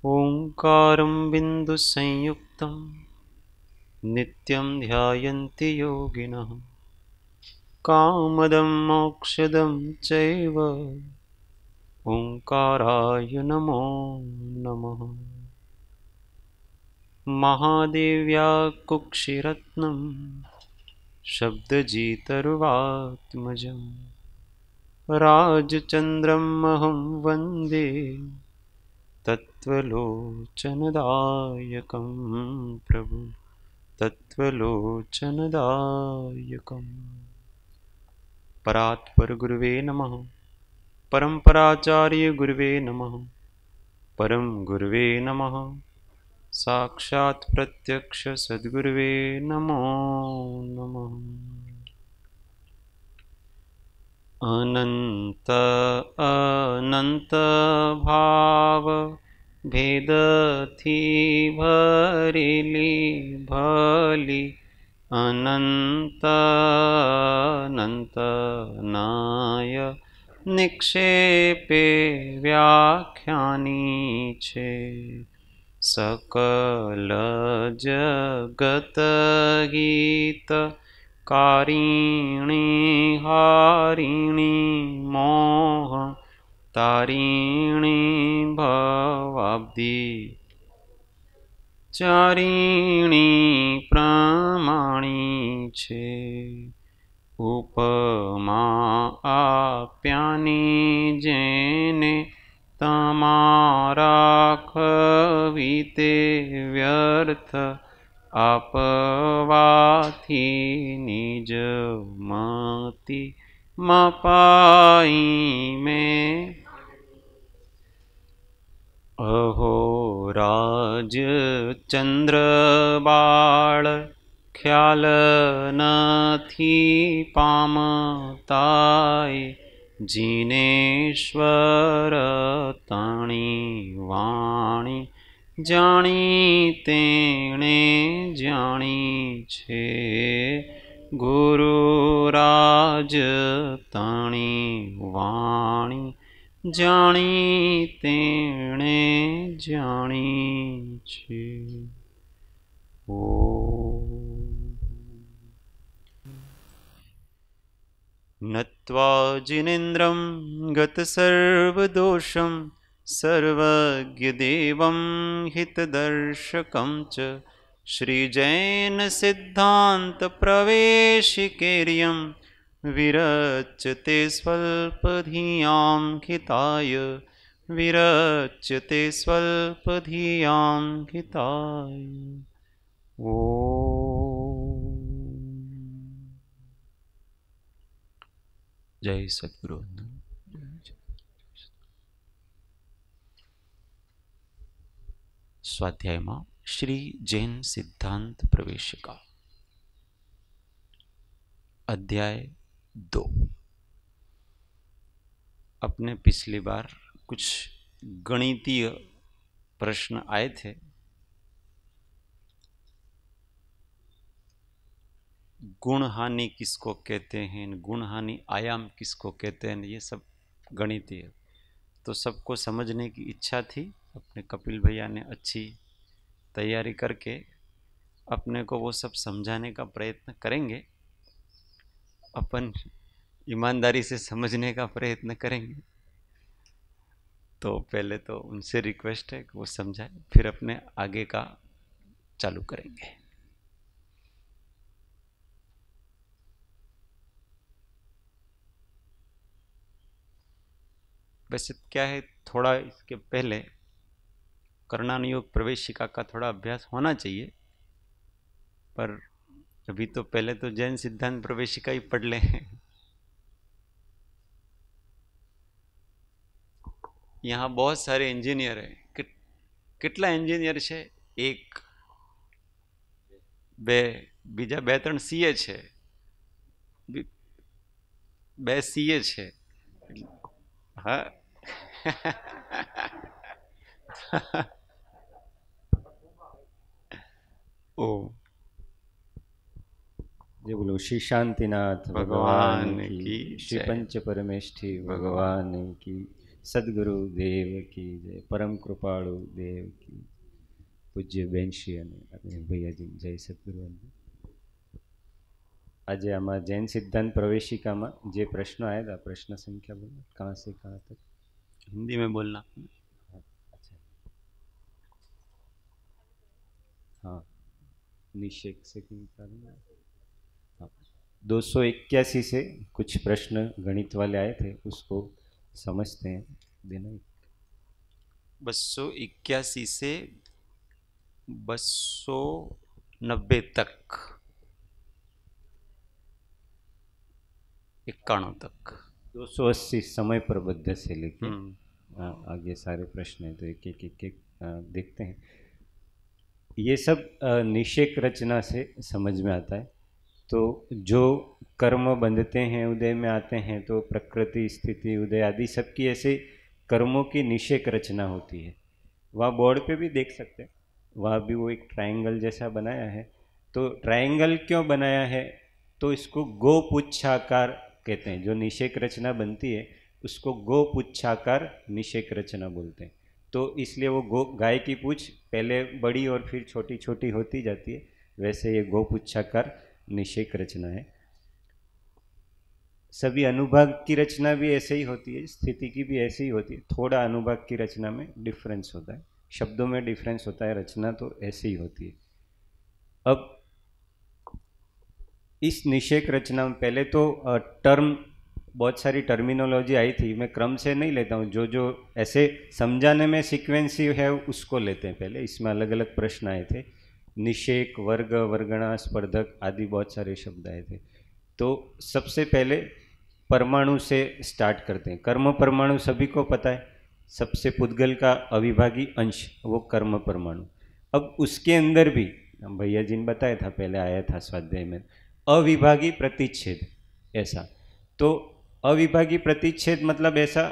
ओंकारं बिन्दुसंयुक्तं नित्यं ध्यायन्ति योगिनः कामदं मोक्षदं चैव ओंकाराय नमो नमः। महादेव्या कुक्षिरत्नं शब्दजितरुवात्मजं राजचन्द्रमहं वन्दे तत्त्वलोचनदायकं प्रभु तत्त्वलोचनदायकम्। परात्पर गुरुवे नमः। परम्पराचार्य गुरुवे नमः। परम गुरुवे नमः। साक्षात् प्रत्यक्ष सद्गुरुवे नमो नमः। अनंत अनंत भाव भेदथी भरेली भली अनंत अनंत नाय निक्षेपे व्याख्यानी छे सकल जगत गीत कारिणी हारिणी मोह तारिणी भवाब्दी चारिणी प्रमाणी छे उपमा आप्यानी जेने तमारा खवीते व्यर्थ आपवाथी निज मति मपाई में अहो राज चंद्र बाळ ख्याल नथी पामताय जिनेश्वर ताणी वाणी जाणी तेणे जाणी छे गुरुराज ताणी वाणी जाणी तेणे जाणी छे। नत्वा जिनेन्द्रं गतसर्वदोषं सर्वज्ञदेवं हितदर्शकं च श्रीजैनसिद्धान्तप्रवेशिकेर्यं विरच्यते स्वल्पधियां हिताय विरच्यते स्वल्पधियां हिताय। ओ जय सद्गुरु। स्वाध्याय में श्री जैन सिद्धांत प्रवेशिका अध्याय 2। अपने पिछली बार कुछ गणितीय प्रश्न आए थे। गुण हानि किसको कहते हैं, गुण हानि आयाम किसको कहते हैं, ये सब गणितीय तो सबको समझने की इच्छा थी। अपने कपिल भैया ने अच्छी तैयारी करके अपने को वो सब समझाने का प्रयत्न करेंगे। अपन ईमानदारी से समझने का प्रयत्न करेंगे। तो पहले तो उनसे रिक्वेस्ट है कि वो समझाए, फिर अपने आगे का चालू करेंगे। वैसे क्या है, थोड़ा इसके पहले कर्णानुयोग प्रवेशिका का थोड़ा अभ्यास होना चाहिए, पर अभी तो पहले तो जैन सिद्धांत प्रवेशिका ही पढ़ लें। यहाँ बहुत सारे इंजीनियर है। कितला इंजीनियर है? एक बे बीजा 2-3 सीए છે, 2 सीए છે। हाँ। ओ जय बोलो श्री शांतिनाथ भगवान की, श्री पंच परमेष्ठी भगवान की, सदगुरु देव की जय, परम कृपाळु देव की, पूज्य बेनश्री અને ભૈયાજી જય સદગુરુ। આજે આમાં જૈन सिद्धांत प्रवेशिकाમાં જે પ્રશ્નો आया था, प्रश्न संख्या बोलो कहाँ से कहाँ तक? हिंदी में बोलना। अच्छा, हाँ, निषेक से हाँ, 281 से कुछ प्रश्न गणित वाले आए थे, उसको समझते हैं। देना 281 से 290 तक, 91 तक, 280 समय प्रबद्ध से लेके आगे सारे प्रश्न हैं, तो एक एक देखते हैं। ये सब निषेक रचना से समझ में आता है। तो जो कर्म बंधते हैं उदय में आते हैं, तो प्रकृति स्थिति उदय आदि सबकी ऐसे कर्मों की निषेक रचना होती है। वहाँ बोर्ड पे भी देख सकते हैं, वहाँ भी वो एक ट्रायंगल जैसा बनाया है। तो ट्रायंगल क्यों बनाया है? तो इसको गोपुच्छाकार कहते हैं। जो निषेक रचना बनती है उसको गोपुच्छाकार निषेक रचना बोलते हैं। तो इसलिए वो गाय की पूंछ पहले बड़ी और फिर छोटी छोटी होती जाती है, वैसे ये गोपुच्छाकार निषेक रचना है। सभी अनुभाग की रचना भी ऐसे ही होती है, स्थिति की भी ऐसे ही होती है। थोड़ा अनुभाग की रचना में डिफरेंस होता है, शब्दों में डिफरेंस होता है, रचना तो ऐसे ही होती है। अब इस निषेक रचना में पहले तो टर्म, बहुत सारी टर्मिनोलॉजी आई थी, मैं क्रम से नहीं लेता हूँ, जो ऐसे समझाने में सीक्वेंस है उसको लेते हैं पहले। इसमें अलग अलग प्रश्न आए थे, निषेक, वर्ग, वर्गणा, स्पर्धक आदि बहुत सारे शब्द आए थे। तो सबसे पहले परमाणु से स्टार्ट करते हैं। कर्म परमाणु सभी को पता है, सबसे पुद्गल का अविभागी अंश वो कर्म परमाणु। अब उसके अंदर भी भैया जी ने बताया था, पहले आया था स्वाध्याय में, अविभागी प्रतिच्छेद ऐसा। तो अविभागी प्रतिच्छेद मतलब ऐसा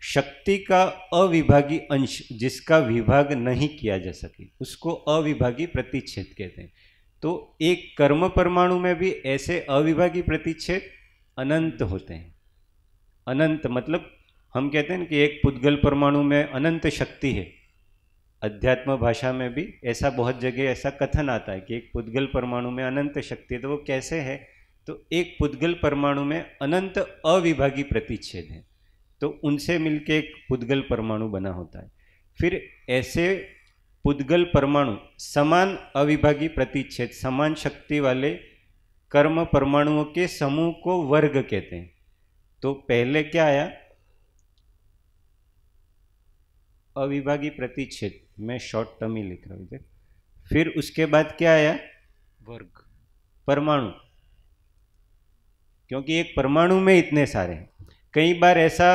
शक्ति का अविभागी अंश जिसका विभाग नहीं किया जा सके, उसको अविभागी प्रतिच्छेद कहते हैं। तो एक कर्म परमाणु में भी ऐसे अविभागी प्रतिच्छेद अनंत होते हैं। अनंत मतलब हम कहते हैं कि एक पुद्गल परमाणु में अनंत शक्ति है। अध्यात्म भाषा में भी ऐसा बहुत जगह ऐसा कथन आता है कि एक पुद्गल परमाणु में अनंत शक्ति है। तो वो कैसे है? तो एक पुद्गल परमाणु में अनंत अविभागी प्रतिच्छेद है, तो उनसे मिलके एक पुद्गल परमाणु बना होता है। फिर ऐसे पुद्गल परमाणु समान अविभागी प्रतिच्छेद, समान शक्ति वाले कर्म परमाणुओं के समूह को वर्ग कहते हैं। तो पहले क्या आया? अविभागी प्रतिच्छेद, मैं शॉर्ट टर्म ही लिख रहा हूँ। फिर उसके बाद क्या आया? वर्ग, परमाणु, क्योंकि एक परमाणु में इतने सारे हैं। कई बार ऐसा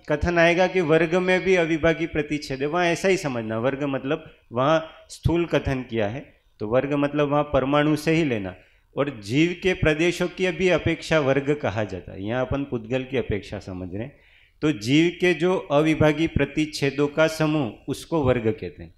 कथन आएगा कि वर्ग में भी अविभागी प्रतिच्छेद है, वहाँ ऐसा ही समझना, वर्ग मतलब वहाँ स्थूल कथन किया है, तो वर्ग मतलब वहाँ परमाणु से ही लेना। और जीव के प्रदेशों की भी अपेक्षा वर्ग कहा जाता है, यहाँ अपन पुद्गल की अपेक्षा समझ रहे हैं। तो जीव के जो अविभागी प्रतिच्छेदों का समूह उसको वर्ग कहते हैं,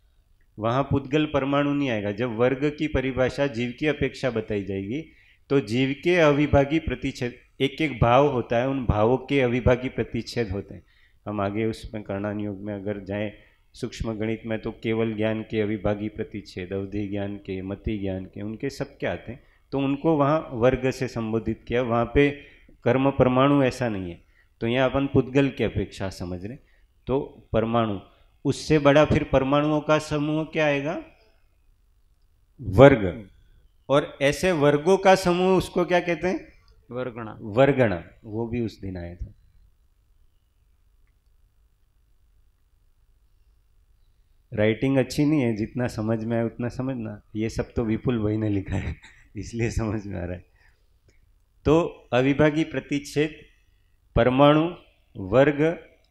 वहाँ पुद्गल परमाणु नहीं आएगा। जब वर्ग की परिभाषा जीव की अपेक्षा बताई जाएगी तो जीव के अविभागी प्रतिच्छेद, एक एक भाव होता है, उन भावों के अविभागी प्रतिच्छेद होते हैं। हम आगे उसमें कर्णान योग में अगर जाएं, सूक्ष्म गणित में, तो केवल ज्ञान के अविभागी प्रतिच्छेद, अवधि ज्ञान के, मति ज्ञान के, उनके सब क्या आते हैं, तो उनको वहाँ वर्ग से संबोधित किया। वहाँ पे कर्म परमाणु ऐसा नहीं है। तो यहाँ अपन पुद्गल की अपेक्षा समझ रहे। तो परमाणु, उससे बड़ा फिर परमाणुओं का समूह क्या आएगा? वर्ग। और ऐसे वर्गों का समूह उसको क्या कहते हैं? वर्गणा। वर्गणा, वो भी उस दिन आया था। राइटिंग अच्छी नहीं है, जितना समझ में आए उतना समझना। ये सब तो विपुल भाई ने लिखा है इसलिए समझ में आ रहा है। तो अविभागी प्रतिच्छेद, परमाणु, वर्ग,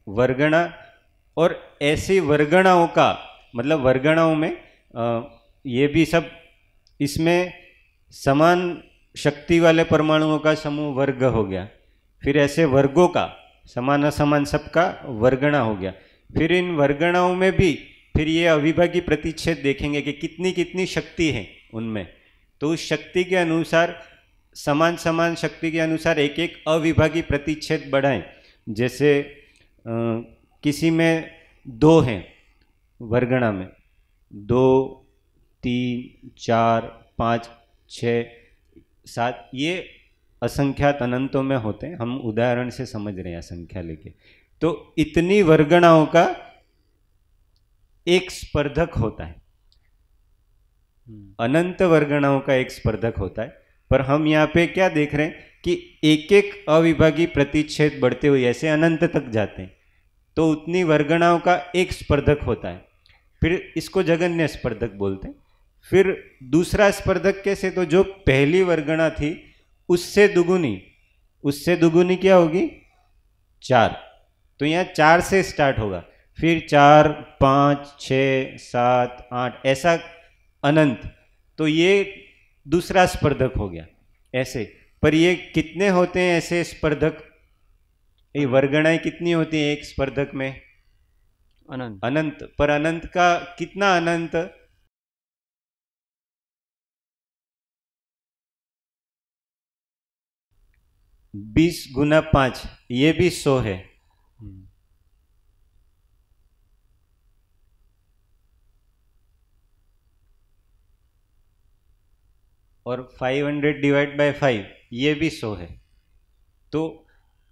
वर्गणा, और ऐसी वर्गणाओं का मतलब वर्गणाओं में ये भी सब, इसमें समान शक्ति वाले परमाणुओं का समूह वर्ग हो गया। फिर ऐसे वर्गों का समान असमान सबका वर्गणा हो गया। फिर इन वर्गणाओं में भी फिर ये अविभागी प्रतिच्छेद देखेंगे कि कितनी कितनी शक्ति है उनमें। तो उस शक्ति के अनुसार समान समान शक्ति के अनुसार एक एक अविभागी प्रतिच्छेद बढ़ाएं। जैसे किसी में 2 हैं वर्गणा में, 2, 3, 4, 5, 6, 7, ये असंख्यात अनंतों में होते हैं। हम उदाहरण से समझ रहे हैं संख्या लेके। तो इतनी वर्गणाओं का एक स्पर्धक होता है, अनंत वर्गणाओं का एक स्पर्धक होता है। पर हम यहाँ पे क्या देख रहे हैं कि एक एक अविभागी प्रतिच्छेद बढ़ते हुए ऐसे अनंत तक जाते हैं, तो उतनी वर्गणाओं का एक स्पर्धक होता है। फिर इसको जगन्य स्पर्धक बोलते हैं। फिर दूसरा स्पर्धक कैसे, तो जो पहली वर्गणा थी उससे दुगुनी क्या होगी, 4। तो यहाँ 4 से स्टार्ट होगा, फिर 4, 5, 6, 7, 8 ऐसा अनंत। तो ये दूसरा स्पर्धक हो गया ऐसे। पर ये कितने होते हैं ऐसे स्पर्धक, ये वर्गणाएं कितनी होती हैं एक स्पर्धक में, अनंत। पर अनंत का कितना अनंत, 20 गुना 5, ये भी 100 है। और 500 डिवाइड बाय 5 ये भी 100 है। तो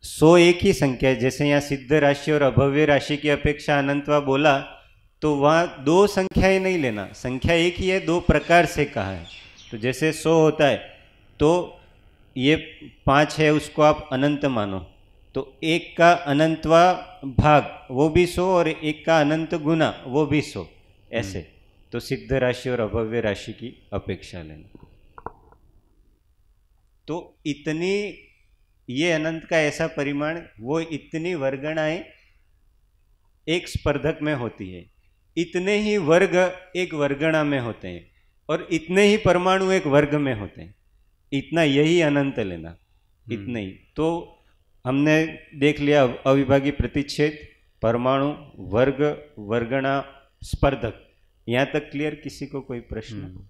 100 एक ही संख्या है। जैसे यहाँ सिद्ध राशि और अभव्य राशि की अपेक्षा अनंतवा बोला, तो वहाँ 2 संख्याएं नहीं लेना, संख्या एक ही है, 2 प्रकार से कहा है। तो जैसे 100 होता है, तो ये 5 है, उसको आप अनंत मानो, तो एक का अनंतवा भाग वो भी 100 और एक का अनंत गुना वो भी 100 ऐसे। तो सिद्ध राशि और अभव्य राशि की अपेक्षा लेना। तो इतनी, ये अनंत का ऐसा परिमाण, वो इतनी वर्गणाएं एक स्पर्धक में होती है, इतने ही वर्ग एक वर्गणा में होते हैं, और इतने ही परमाणु एक वर्ग में होते हैं। इतना, यही अनंत लेना, इतना ही। तो हमने देख लिया अविभागी प्रतिच्छेद, परमाणु, वर्ग, वर्गणा, स्पर्धक। यहां तक क्लियर? किसी को कोई प्रश्न?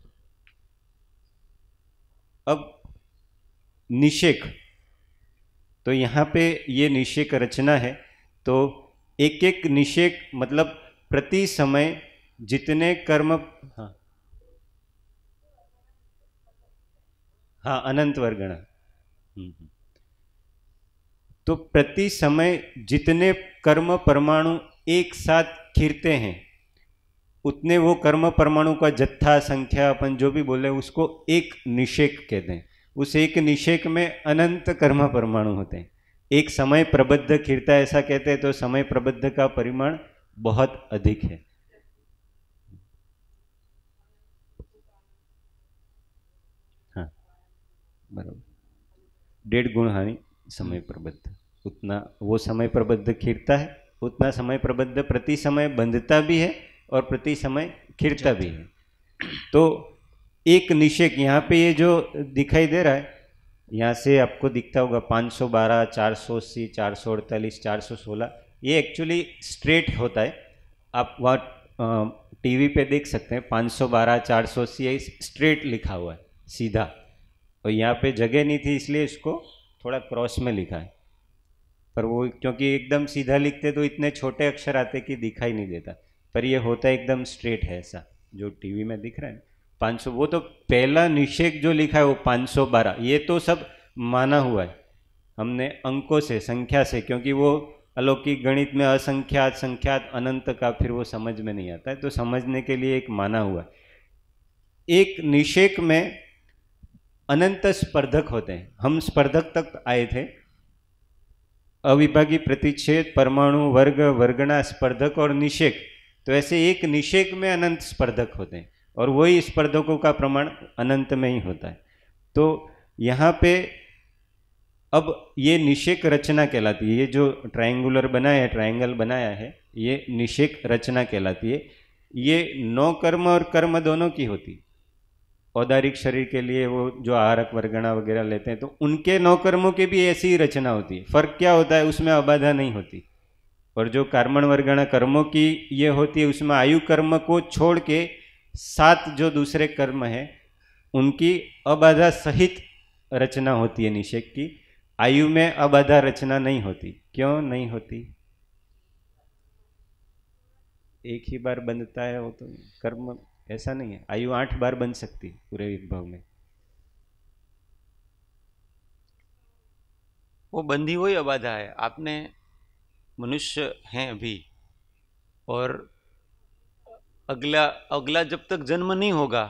अब निषेक, तो यहाँ पे ये निषेक रचना है। तो एक एक निषेक मतलब प्रति समय जितने कर्म, हाँ अनंत वर्गणा, तो प्रति समय जितने कर्म परमाणु एक साथ खिरते हैं, उतने वो कर्म परमाणु का जत्था, संख्या, अपन जो भी बोले उसको एक निषेक कहते हैं। उस एक निषेक में अनंत कर्म परमाणु होते हैं। एक समय प्रबद्ध खिरता है ऐसा कहते हैं, तो समय प्रबद्ध का परिमाण बहुत अधिक है। हाँ बराबर, 1.5 गुण हानि समय प्रबद्ध, उतना वो समय प्रबद्ध खिरता है, उतना समय प्रबद्ध प्रति समय बंधता भी है और प्रति समय खिरता भी है। तो एक निषेक, यहाँ पे ये जो दिखाई दे रहा है, यहाँ से आपको दिखता होगा 512, 480, 448, 416, ये एक्चुअली स्ट्रेट होता है। आप वहाँ टीवी पे देख सकते हैं 512, 480 स्ट्रेट लिखा हुआ है, सीधा। और यहाँ पे जगह नहीं थी इसलिए इसको थोड़ा क्रॉस में लिखा है। पर वो क्योंकि एकदम सीधा लिखते तो इतने छोटे अक्षर आते कि दिखाई नहीं देता, पर ये होता है एकदम स्ट्रेट है, ऐसा जो टीवी में दिख रहा है 500। वो तो पहला निषेक जो लिखा है वो 512, ये तो सब माना हुआ है हमने अंकों से, संख्या से, क्योंकि वो अलौकिक गणित में असंख्यात, संख्यात, अनंत का फिर वो समझ में नहीं आता है, तो समझने के लिए एक माना हुआ है। एक निषेक में अनंत स्पर्धक होते हैं। हम स्पर्धक तक आए थे, अविभागी प्रतिच्छेद, परमाणु, वर्ग, वर्गणा, स्पर्धक और निषेक। तो ऐसे एक निषेक में अनंत स्पर्धक होते हैं और वही स्पर्धकों का प्रमाण अनंत में ही होता है। तो यहाँ पे अब ये निषेक रचना कहलाती है। ये जो ट्रायंगुलर बनाया है, ट्रायंगल बनाया है, ये निषेक रचना कहलाती है। ये 9 कर्म और कर्म दोनों की होती। औदारिक शरीर के लिए वो जो आहारक वर्गणा वगैरह लेते हैं, तो उनके 9 कर्मों की भी ऐसी ही रचना होती है। फर्क क्या होता है, उसमें अबाधा नहीं होती। और जो कार्मण वर्गणा कर्मों की ये होती है, उसमें आयु कर्म को छोड़ के 7 जो दूसरे कर्म हैं उनकी अबाधा सहित रचना होती है निषेक की, आयु में अबाधा रचना नहीं होती। क्यों नहीं होती? एक ही बार बंधता है वो तो कर्म, ऐसा नहीं है। आयु 8 बार बन सकती है पूरे विभव में। वो बंधी हुई अबाधा है। आपने मनुष्य हैं अभी, और अगला अगला जब तक जन्म नहीं होगा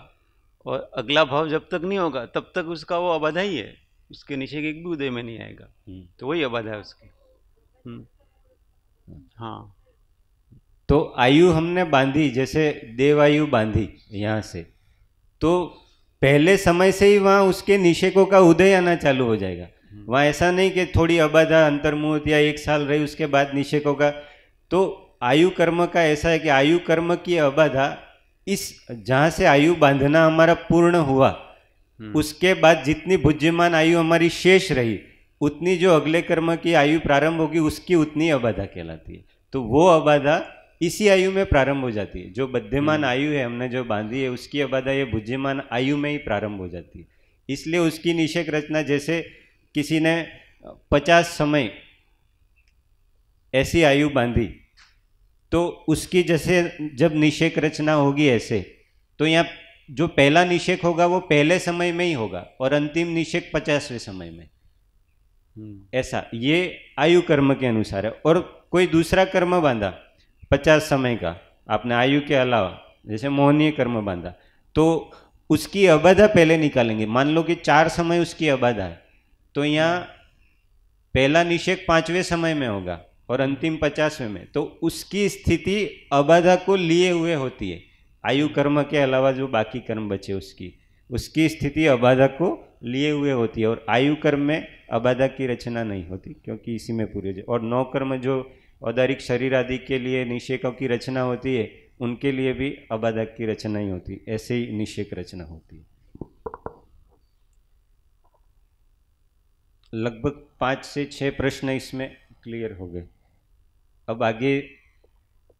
और अगला भाव जब तक नहीं होगा तब तक उसका वो अबाधा ही है, उसके निषेक एक भी उदय में नहीं आएगा, तो वही अबाधा है उसकी। हाँ, तो आयु हमने बांधी, जैसे देवायु बांधी यहाँ से, तो पहले समय से ही वहाँ उसके निषेकों का उदय आना चालू हो जाएगा। वहाँ ऐसा नहीं कि थोड़ी अबाधा अंतर्मुहूर्त या 1 साल रही उसके बाद निषेकों का। तो आयु कर्म का ऐसा है कि आयु कर्म की अबाधा इस जहाँ से आयु बांधना हमारा पूर्ण हुआ उसके बाद जितनी भुज्यमान आयु हमारी शेष रही, उतनी जो अगले कर्म की आयु प्रारंभ होगी उसकी उतनी अबाधा कहलाती है। तो वो अबाधा इसी आयु में प्रारंभ हो जाती है। जो बद्धमान आयु है हमने जो बांधी है उसकी अबाधा ये भुज्यमान आयु में ही प्रारंभ हो जाती है। इसलिए उसकी निषेक रचना, जैसे किसी ने 50 समय ऐसी आयु बांधी, तो उसकी जैसे जब निषेक रचना होगी ऐसे, तो यहाँ जो पहला निषेक होगा वो पहले समय में ही होगा और अंतिम निषेक 50वें समय में। ऐसा ये आयु कर्म के अनुसार है। और कोई दूसरा कर्म बांधा 50 समय का आपने आयु के अलावा, जैसे मोहनीय कर्म बांधा, तो उसकी अबाधा पहले निकालेंगे। मान लो कि 4 समय उसकी अबाधा है, तो यहाँ पहला निषेक 5वें समय में होगा और अंतिम 50वें में, तो उसकी स्थिति अबाधा को लिए हुए होती है। आयु कर्म के अलावा जो बाकी कर्म बचे उसकी स्थिति अबाधा को लिए हुए होती है। और आयु कर्म में अबाधा की रचना नहीं होती क्योंकि इसी में पूरे। और 9 कर्म जो औदारिक शरीर आदि के लिए निषेकों की रचना होती है, उनके लिए भी अबाधा की रचना ही होती, ऐसे ही निषेक रचना होती है। लगभग 5 से 6 प्रश्न इसमें क्लियर हो गए। अब आगे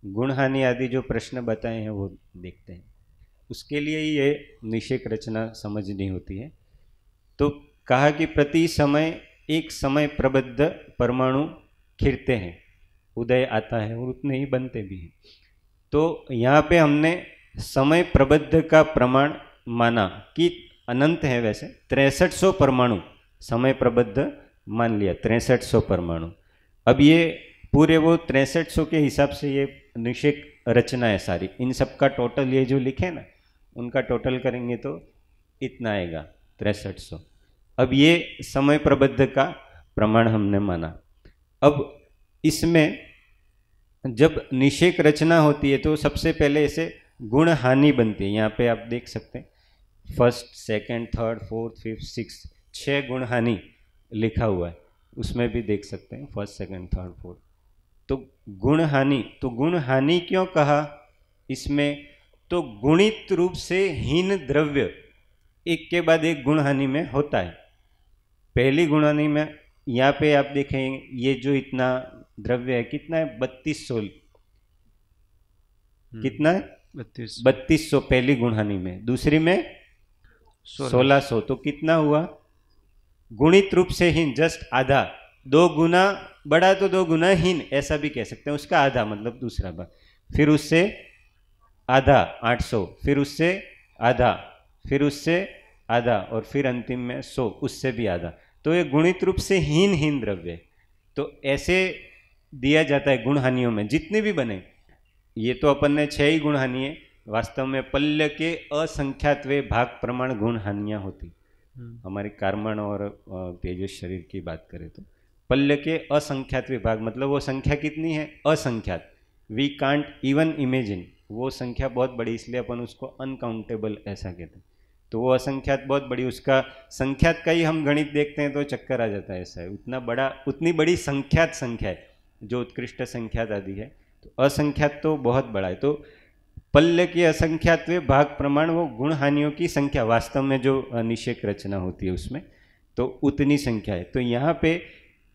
गुण हानि आदि जो प्रश्न बताए हैं वो देखते हैं। उसके लिए ही ये निषेक रचना समझनी होती है। तो कहा कि प्रति समय एक समय प्रबद्ध परमाणु खिरते हैं, उदय आता है और उतने ही बनते भी हैं। तो यहाँ पे हमने समय प्रबद्ध का प्रमाण माना कि अनंत है। वैसे 6300 परमाणु समय प्रबद्ध मान लिया, 6300 परमाणु। अब ये पूरे वो 6300 के हिसाब से ये निषेक रचना है सारी। इन सब का टोटल ये जो लिखे ना, उनका टोटल करेंगे तो इतना आएगा 6300। अब ये समय प्रबद्ध का प्रमाण हमने माना। अब इसमें जब निषेक रचना होती है तो सबसे पहले ऐसे गुण हानि बनती है। यहाँ पे आप देख सकते हैं 1st, 2nd, 3rd, 4th, 5th, 6th 6 गुण हानि लिखा हुआ है। उसमें भी देख सकते हैं 1st, 2nd, 3rd, 4th। तो गुण हानि, तो गुण हानि क्यों कहा इसमें? तो गुणित रूप से हीन द्रव्य एक के बाद एक गुण हानि में होता है। पहली गुण हानि में यहाँ पे आप देखें ये जो इतना द्रव्य है कितना है, 3200। कितना है? 3200 पहली गुण हानि में। दूसरी में 1600। तो कितना हुआ? गुणित रूप से हीन, जस्ट आधा। 2 गुना बड़ा तो 2 गुना हीन, ऐसा भी कह सकते हैं। उसका आधा मतलब दूसरा भाग, फिर उससे आधा 800, फिर उससे आधा, फिर उससे आधा, और फिर अंतिम में 100, उससे भी आधा। तो ये गुणित रूप से हीन द्रव्य। तो ऐसे दिया जाता है गुण हानियों में जितने भी बने। ये तो अपन ने 6 ही गुण हानि है, वास्तव में पल्य के असंख्यातवे भाग प्रमाण गुण हानियाँ होती। हमारे कार्मण और तेजस शरीर की बात करें तो पल्य के असंख्यात विभाग, मतलब वो संख्या कितनी है? असंख्यात। We can't even imagine. वो संख्या बहुत बड़ी, इसलिए अपन उसको अनकाउंटेबल ऐसा कहते हैं। तो वो असंख्यात बहुत बड़ी, उसका संख्यात का ही हम गणित देखते हैं तो चक्कर आ जाता है। ऐसा है, उतना बड़ा, उतनी बड़ी संख्यात संख्या है जो उत्कृष्ट संख्यात आदि है। तो असंख्यात तो बहुत बड़ा है। तो पल्य के असंख्यात भाग प्रमाण वो गुण हानियों की संख्या, वास्तव में जो निषेक रचना होती है उसमें तो उतनी संख्या है। तो यहाँ पे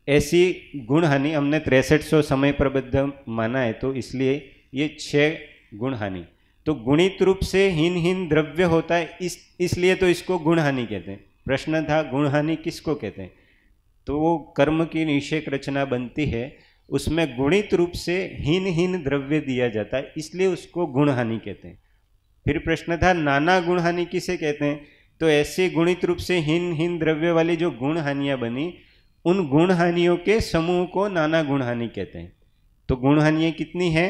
ऐसी गुण हानि हमने 6300 समय प्रबद्ध माना है, तो इसलिए ये 6 गुण हानि। तो गुणित रूप से हीन द्रव्य होता है, इसलिए तो इसको गुण हानि कहते हैं। प्रश्न था गुण हानि किसको कहते हैं, तो वो कर्म की निषेक रचना बनती है, उसमें गुणित रूप से हीन हीन द्रव्य दिया जाता है, इसलिए उसको गुण हानि कहते हैं। फिर प्रश्न था नाना गुण हानि किसे कहते हैं, तो ऐसे गुणित रूप से हीन हीन द्रव्य वाली जो गुण हानियां बनी, उन गुण हानियों के समूह को नाना गुण हानि कहते हैं। तो गुण हानियां कितनी है?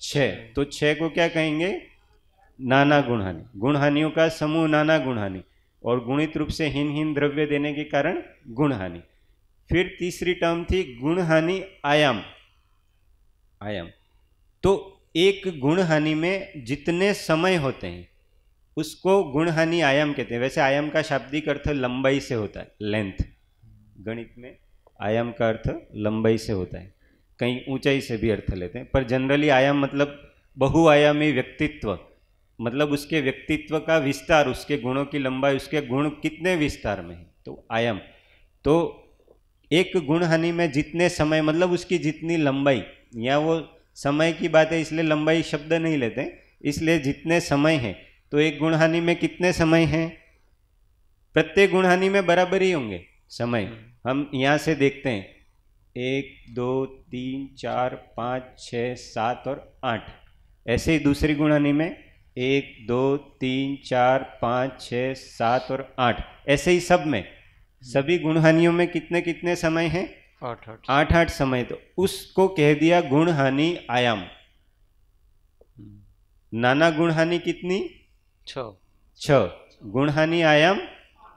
6। तो 6 को क्या कहेंगे? नाना गुण हानि। गुण हानियों का समूह नाना गुण हानि, और गुणित रूप से हीन हीन द्रव्य देने के कारण गुण हानि। फिर तीसरी टर्म थी गुण हानि आयाम। आयाम तो एक गुण हानि में जितने समय होते हैं उसको गुण हानि आयाम कहते हैं। वैसे आयाम का शाब्दिक अर्थ लंबाई से होता है, लेंथ। गणित में आयाम का अर्थ लंबाई से होता है, कहीं ऊंचाई से भी अर्थ लेते हैं, पर जनरली आयाम मतलब बहुआयामी व्यक्तित्व, मतलब उसके व्यक्तित्व का विस्तार, उसके गुणों की लंबाई, उसके गुण कितने विस्तार में है, तो आयाम। तो एक गुण हानि में जितने समय मतलब उसकी जितनी लंबाई, या वो समय की बात है इसलिए लंबाई शब्द नहीं लेते, इसलिए जितने समय है, तो एक गुण हानि में कितने समय हैं? प्रत्येक गुण हानि में बराबर ही होंगे समय। हम यहाँ से देखते हैं 1 2 3 4 5 6 7 और 8। ऐसे ही दूसरी गुण हानि में 1 2 3 4 5 6 7 और 8। ऐसे ही सब में, सभी गुण हानियों में कितने कितने समय हैं? 8 समय। तो उसको कह दिया गुण हानि आयाम। नाना गुण हानि कितनी? 6। गुण हानि आयाम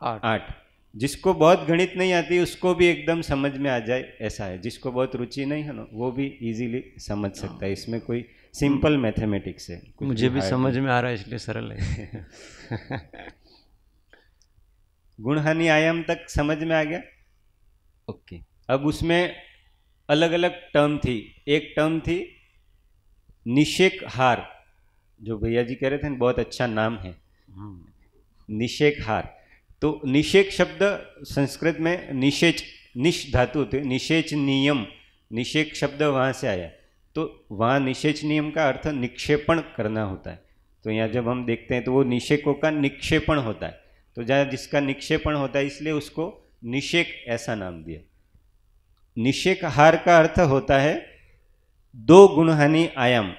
8। जिसको बहुत गणित नहीं आती उसको भी एकदम समझ में आ जाए ऐसा है, जिसको बहुत रुचि नहीं है ना वो भी इजीली समझ सकता है। इसमें कोई सिंपल मैथमेटिक्स है, मुझे भी समझ में आ रहा है इसलिए सरल है। गुण हानि आयाम तक समझ में आ गया? ओके। अब उसमें अलग अलग टर्म थी। एक टर्म थी निषेक हार, जो भैया जी कह रहे थे बहुत अच्छा नाम है, निषेक हार। तो निषेक शब्द संस्कृत में निषेच, निष धातु होते, निषेच नियम, निषेक शब्द वहाँ से आया। तो वहाँ निषेच नियम का अर्थ निक्षेपण करना होता है। तो यहाँ जब हम देखते हैं तो वो निषेकों का निक्षेपण होता है, तो जहाँ जिसका निक्षेपण होता है इसलिए उसको निषेक ऐसा नाम दिया। निषेक हार का अर्थ होता है 2 गुण हानि आयाम।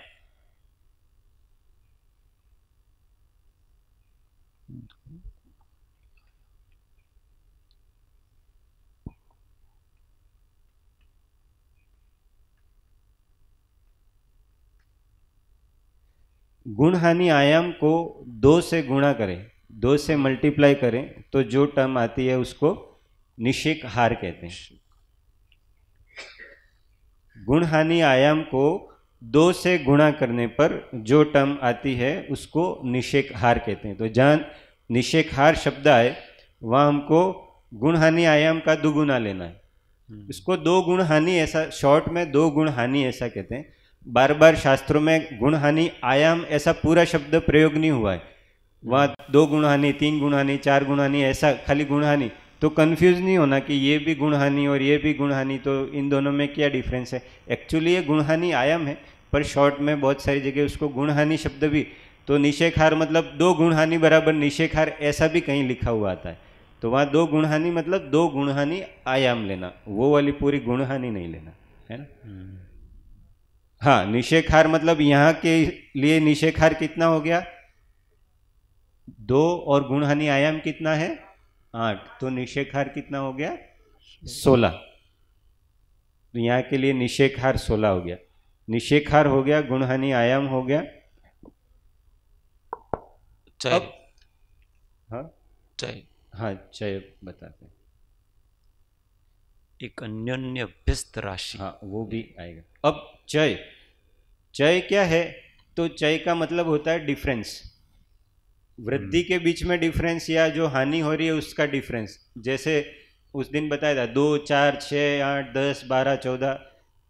गुण हानि आयाम को 2 से गुणा करें, 2 से मल्टीप्लाई करें, तो जो टर्म आती है उसको निषेक हार कहते हैं। गुण हानि आयाम को 2 से गुणा करने पर जो टर्म आती है उसको निषेक हार कहते हैं। तो जहाँ निषेक हार शब्द आए वहाँ हमको गुण हानि आयाम का दुगुना लेना है। इसको 2 गुण हानि ऐसा, शॉर्ट में 2 गुण हानि ऐसा कहते हैं। बार बार शास्त्रों में गुण हानि आयाम ऐसा पूरा शब्द प्रयोग नहीं हुआ है। वहाँ 2 गुण हानि, 3 गुण हानि, 4 गुण हानि, ऐसा खाली गुण हानि। तो कंफ्यूज नहीं होना कि ये भी गुण हानि और ये भी गुण हानि, तो इन दोनों में क्या डिफरेंस है। एक्चुअली ये गुण हानि आयाम है, पर शॉर्ट में बहुत सारी जगह उसको गुण हानि शब्द भी, तो निषेक हार मतलब 2 गुण हानि बराबर निषेक हार ऐसा भी कहीं लिखा हुआ आता है। तो वहाँ 2 गुण हानि मतलब 2 गुण हानि आयाम लेना, वो वाली पूरी गुण हानि नहीं लेना, है ना। हाँ, निषेक हार मतलब यहाँ के लिए निषेक हार कितना हो गया? 2, और गुण हानि आयाम कितना है? 8। तो निषेक हार कितना हो गया? 16। तो यहाँ के लिए निषेक हार 16 हो गया। निषेक हार हो गया, गुण हानि आयाम हो गया। अब हाँ चय बताते हैं। एक अन्योन्य व्यस्त राशि, हाँ वो भी आएगा। अब चय, चय क्या है? तो चय का मतलब होता है डिफरेंस, वृद्धि के बीच में डिफरेंस, या जो हानि हो रही है उसका डिफरेंस। जैसे उस दिन बताया था 2 4 6 8 10 12 14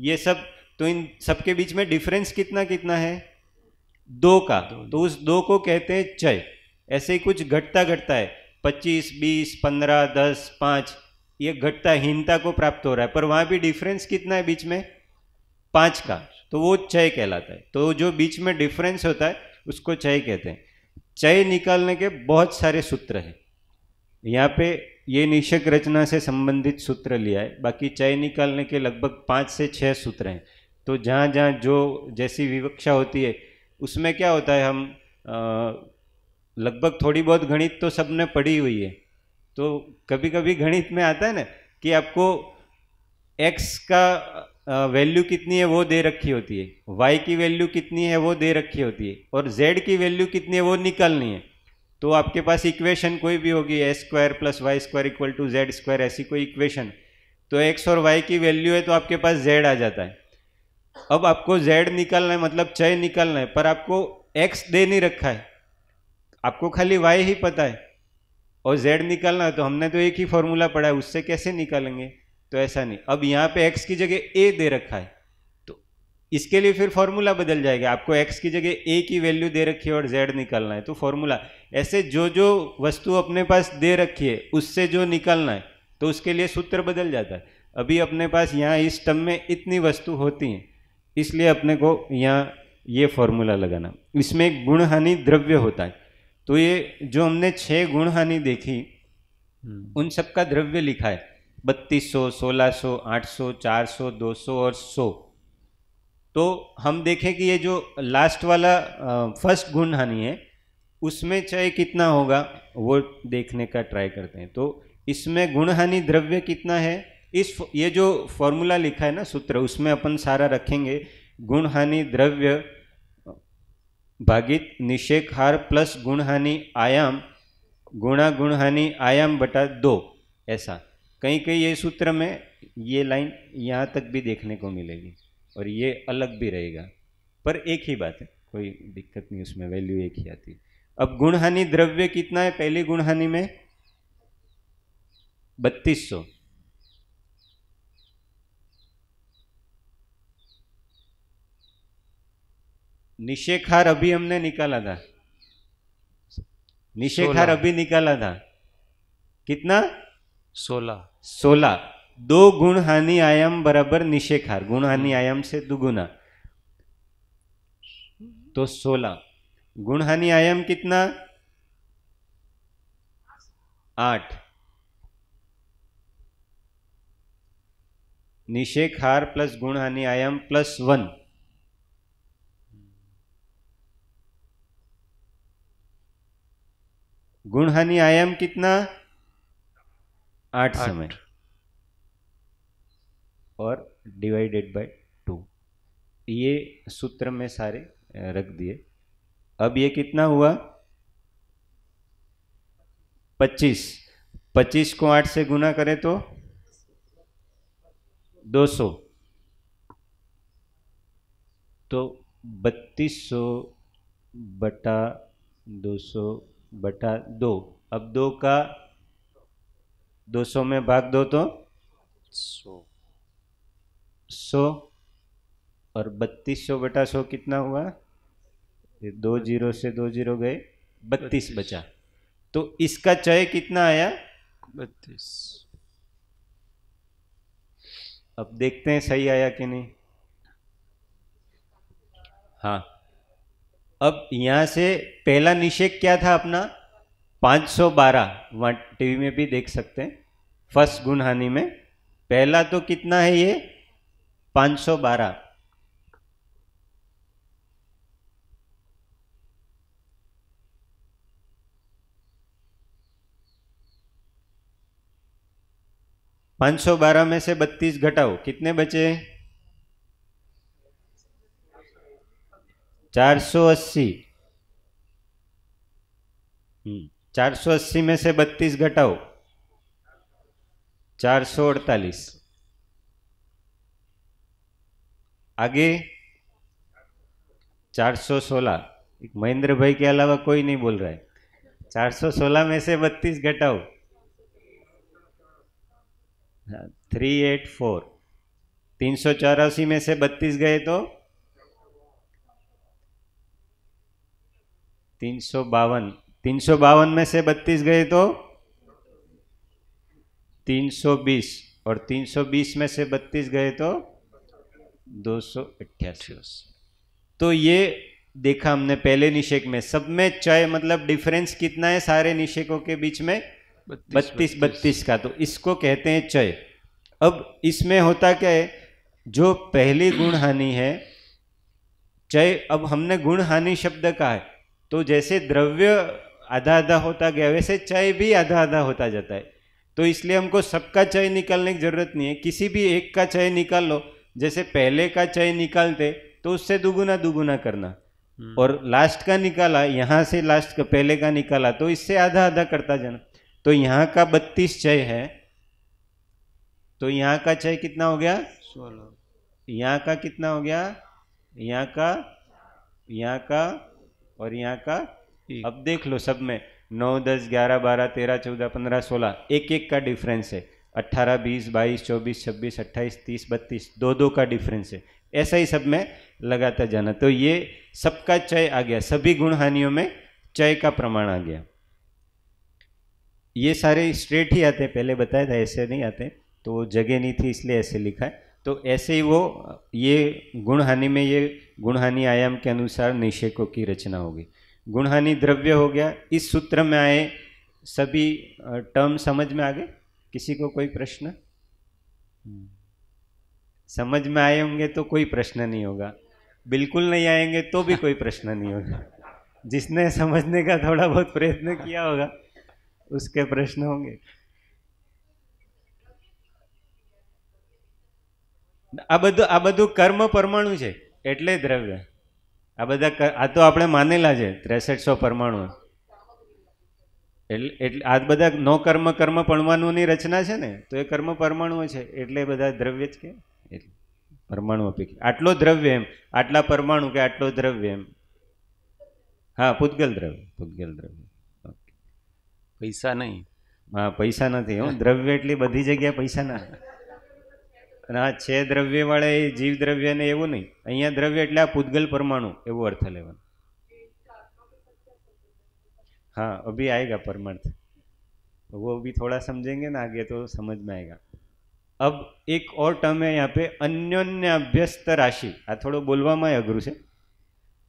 ये सब, तो इन सब के बीच में डिफरेंस कितना कितना है? 2 का। तो उस 2 को कहते हैं चय। ऐसे ही कुछ घटता घटता है, 25 20 15 10 5, ये घटता हीनता को प्राप्त हो रहा है, पर वहाँ भी डिफरेंस कितना है बीच में? 5 का। तो वो चय कहलाता है। तो जो बीच में डिफरेंस होता है उसको चय कहते हैं। चय निकालने के बहुत सारे सूत्र हैं, यहाँ पे ये निषेक रचना से संबंधित सूत्र लिया है, बाकी चय निकालने के लगभग 5 से 6 सूत्र हैं। तो जहाँ जहाँ जो जैसी विवक्षा होती है उसमें क्या होता है, हम लगभग थोड़ी बहुत गणित तो सबने पढ़ी हुई है, तो कभी कभी गणित में आता है ना कि आपको x का वैल्यू कितनी है वो दे रखी होती है, y की वैल्यू कितनी है वो दे रखी होती है, और z की वैल्यू कितनी है वो निकालनी है। तो आपके पास इक्वेशन कोई भी होगी, a square plus Y square equal to Z square, ऐसी कोई इक्वेशन, तो x और y की वैल्यू है तो आपके पास z आ जाता है। अब आपको z निकालना है, मतलब चय निकालना है, पर आपको x दे नहीं रखा है, आपको खाली y ही पता है और z निकालना है, तो हमने तो एक ही फॉर्मूला पढ़ा है, उससे कैसे निकालेंगे? तो ऐसा नहीं। अब यहाँ पे x की जगह a दे रखा है, तो इसके लिए फिर फॉर्मूला बदल जाएगा। आपको x की जगह a की वैल्यू दे रखी है और z निकालना है, तो फॉर्मूला ऐसे जो जो वस्तु अपने पास दे रखी है उससे जो निकालना है तो उसके लिए सूत्र बदल जाता है। अभी अपने पास यहाँ इस टर्म में इतनी वस्तु होती हैं, इसलिए अपने को यहाँ ये फॉर्मूला लगाना। इसमें एक गुण हानि द्रव्य होता है, तो ये जो हमने 6 गुण हानि देखी उन सब का द्रव्य लिखा है 3200, 1600, 800, 400, 200 और 100। तो हम देखें कि ये जो लास्ट वाला फर्स्ट गुण हानि है उसमें चय कितना होगा वो देखने का ट्राई करते हैं। तो इसमें गुण हानि द्रव्य कितना है, ये जो फॉर्मूला लिखा है ना सूत्र, उसमें अपन सारा रखेंगे। गुण हानि द्रव्य भागित निषेक हार प्लस गुण हानि आयाम गुणा गुण हानि आयाम बटा 2, ऐसा कहीं कहीं ये सूत्र में ये लाइन यहाँ तक भी देखने को मिलेगी और ये अलग भी रहेगा, पर एक ही बात है, कोई दिक्कत नहीं, उसमें वैल्यू एक ही आती है। अब गुण हानि द्रव्य कितना है पहली गुण हानि में? 3200। निषेक हार अभी हमने निकाला था, निषेक हार अभी निकाला था, कितना? 16। 2 गुण हानि आयाम बराबर निषेक हार, गुण हानि आयाम से दुगुना, तो 16। गुण हानि आयाम कितना? 8। निषेक हार प्लस गुण हानि आयाम प्लस 1, गुण हानि आयाम कितना? 8 समय और डिवाइडेड बाय 2। ये सूत्र में सारे रख दिए। अब ये कितना हुआ? 25। 25 को 8 से गुना करें तो 200, तो 3200 बटा 200 बटा 2। अब 2 का 200 में भाग दो तो 100 और 3200 बटा 100 कितना हुआ? ये 2 जीरो से 2 जीरो गए, 32 बचा। तो इसका चय कितना आया? 32। अब देखते हैं सही आया कि नहीं। हाँ, अब यहां से पहला निषेक क्या था अपना? 512। वहां टीवी में भी देख सकते हैं, फर्स्ट गुण हानि में पहला तो कितना है ये? 512। पाँच सौ 12 में से 32 घटाओ, कितने बचे? 480। 480 में से 32 घटाओ, 448। आगे 416। महेंद्र भाई के अलावा कोई नहीं बोल रहा है। 416 में से 32 घटाओ, 384। 384 में से 32 गए तो 352। 352 में से 32 गए तो 320 और 320 में से 32 गए तो 288। तो ये देखा हमने पहले निषेक में, सब में चय मतलब डिफरेंस कितना है सारे निषेकों के बीच में? 32 32 का, तो इसको कहते हैं चय। अब इसमें होता क्या है, जो पहली गुण हानि है चय, अब हमने गुण हानि शब्द कहा है, तो जैसे द्रव्य आधा आधा होता गया वैसे चय भी आधा आधा होता जाता है। तो इसलिए हमको सबका चय निकालने की जरूरत नहीं है, किसी भी एक का चय निकाल लो। जैसे पहले का चय निकालते तो उससे दुगुना दुगुना करना, और लास्ट का निकाला, यहां से लास्ट का पहले का निकाला तो इससे आधा आधा करता जाना। तो यहाँ का 32 चय है, तो यहाँ का चय कितना हो गया 16, यहाँ का कितना हो गया, यहाँ का और यहाँ का। अब देख लो सब में 9 10 11 12 13 14 15 16 एक एक का डिफरेंस है, 18 20 22 24 26 28 30 32 दो दो का डिफरेंस है। ऐसा ही सब में लगाता जाना, तो ये सबका चय आ गया, सभी गुण हानियों में चय का प्रमाण आ गया। ये सारे स्ट्रेट ही आते हैं, पहले बताया था ऐसे नहीं आते, तो जगह नहीं थी इसलिए ऐसे लिखा है। तो ऐसे ही वो ये गुण हानि में ये गुण हानि आयाम के अनुसार निषेकों की रचना होगी। गुण हानि द्रव्य हो गया। इस सूत्र में आए सभी टर्म समझ में आ गए? किसी को कोई प्रश्न? समझ में आए होंगे तो कोई प्रश्न नहीं होगा, बिल्कुल नहीं आएंगे तो भी कोई प्रश्न नहीं होगा। जिसने समझने का थोड़ा बहुत प्रयत्न किया होगा उसके प्रश्न होंगे। આ બધું કર્મ પરમાણુ છે એટલે દ્રવ્ય। આ તો આપણે માનેલા છે 6300 પરમાણુ, એટલે આ બધા નો કર્મ કર્મ પરમાણુની રચના છે ને, તો એ કર્મ પરમાણુઓ છે એટલે બધા દ્રવ્ય જ કે પરમાણુ અપેક્ષા આટલો દ્રવ્ય એમ, આટલા પરમાણુ કે આટલો દ્રવ્ય એમ। હા, પૂતગલ દ્રવ્ય। પૈસા નહીં, હા પૈસા નથી હો, દ્રવ્ય એટલે બધી જગ્યાએ પૈસા ના। હા છે દ્રવ્ય વાળા એ જીવ દ્રવ્ય ને એવું નહીં, અહીંયા દ્રવ્ય એટલે આ પૂતગલ પરમાणु એવો अर्थ लेવાનો। हाँ अभी आएगा परमार्थ, वो भी थोड़ा समझेंगे ना आगे तो समझ में आएगा। अब एक और टर्म है यहाँ पे, अन्योन्य अभ्यस्त राशि। आ थोड़ो बोलवामां अघरू छे।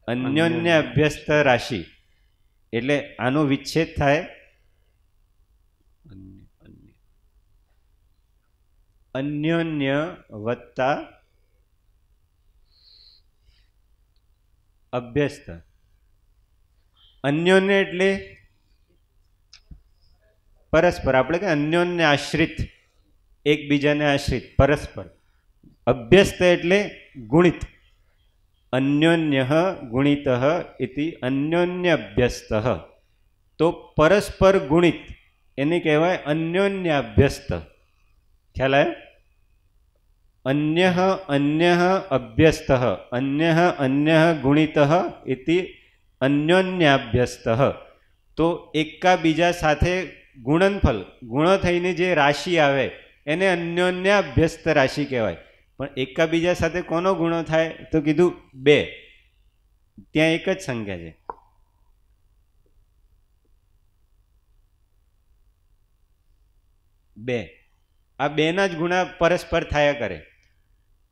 अन्योन्य अभ्यस्त राशि એટલે આનો વિચ્છેદ થાય अन्योन्य वत्ता अभ्यस्त। अन्योन्य એટલે પરસ્પર, આપણે કે अन्योन्य आश्रित, એકબીજાને આશ્રિત પરસ્પર। અભ્યસ્ત એટલે ગુણિત, अन्योन्यः गुणितः इति अन्योन्य अभ्यस्तः। तो परस्पर गुणित એને કહેવાય अन्योन्य अभ्यस्त। ख्याल है? अन्यः अन्यः अभ्यस्तः, अन्यः अन्यः गुणितः इति अन्योन्याभ्यस्तः। तो एका बीजा साथे गुणनफल गुण थईने जे राशि आवे एने अन्योन्याभ्यस्त राशि कहेवाय। पण एका बीजा साथे कोनो गुणो थाय तो कीधुं 2, त्यां एक ज संख्या छे। बे आ बेना ज गुणा परस्पर थाया करे।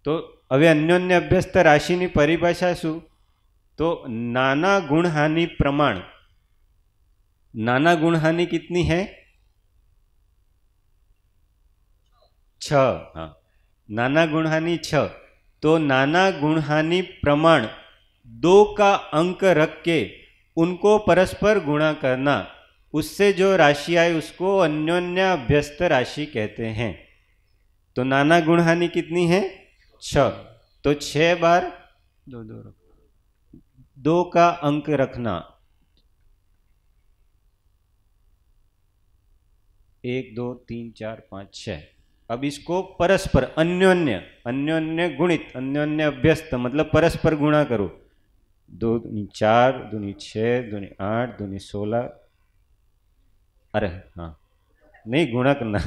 तो हवे अन्योन्य अभ्यस्त राशिनी परिभाषा शुं? तो नाना गुण हानि प्रमाण। नाना गुण हानि कितनी है? 6। हाँ, नाना गुण हानि 6। तो नाना गुण हानि प्रमाण 2 का अंक रख के उनको परस्पर गुणा करना, उससे जो राशि आए उसको अन्योन्य अभ्यस्त राशि कहते हैं। तो नाना गुण हानि कितनी है? 6। तो 6 बार 2 का अंक रखना, 1 2 3 4 5 6। अब इसको परस्पर अन्योन्य, अन्योन्य गुणित, अन्योन्य अभ्यस्त मतलब परस्पर गुणा करो। 2 दूनी 4, 2 दूनी 6, 2 दूनी 8, 2 दूनी 16। अरे हाँ नहीं गुणा करना,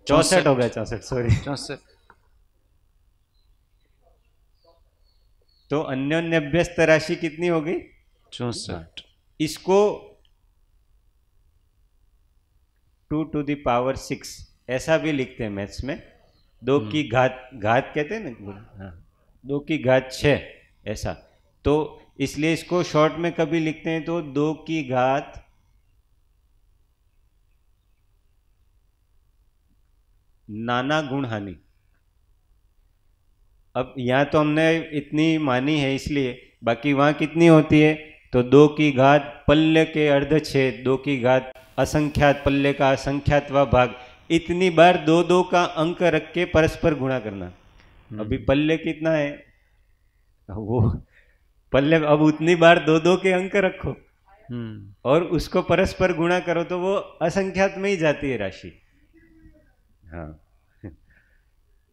64 होगा, 64 सॉरी 64। तो अन्योन्य अभ्यस्त राशि कितनी होगी? 64। इसको 2 to the power 6 ऐसा भी लिखते हैं मैथ्स में। 2 की घात, घात कहते हैं ना, हाँ 2 की घात 6 ऐसा। तो इसलिए इसको शॉर्ट में कभी लिखते हैं तो 2 की घात नाना गुण हानि। अब यहाँ तो हमने इतनी मानी है इसलिए, बाकी वहाँ कितनी होती है? तो 2 की घात पल्ले के अर्धछेद, 2 की घात असंख्यात पल्ले का असंख्यातवा भाग, इतनी बार 2 का अंक रख के परस्पर गुणा करना। अभी पल्ले कितना है वो पल्ले, अब उतनी बार 2 के अंक रखो और उसको परस्पर गुणा करो तो वो असंख्यात में ही जाती है राशि। हाँ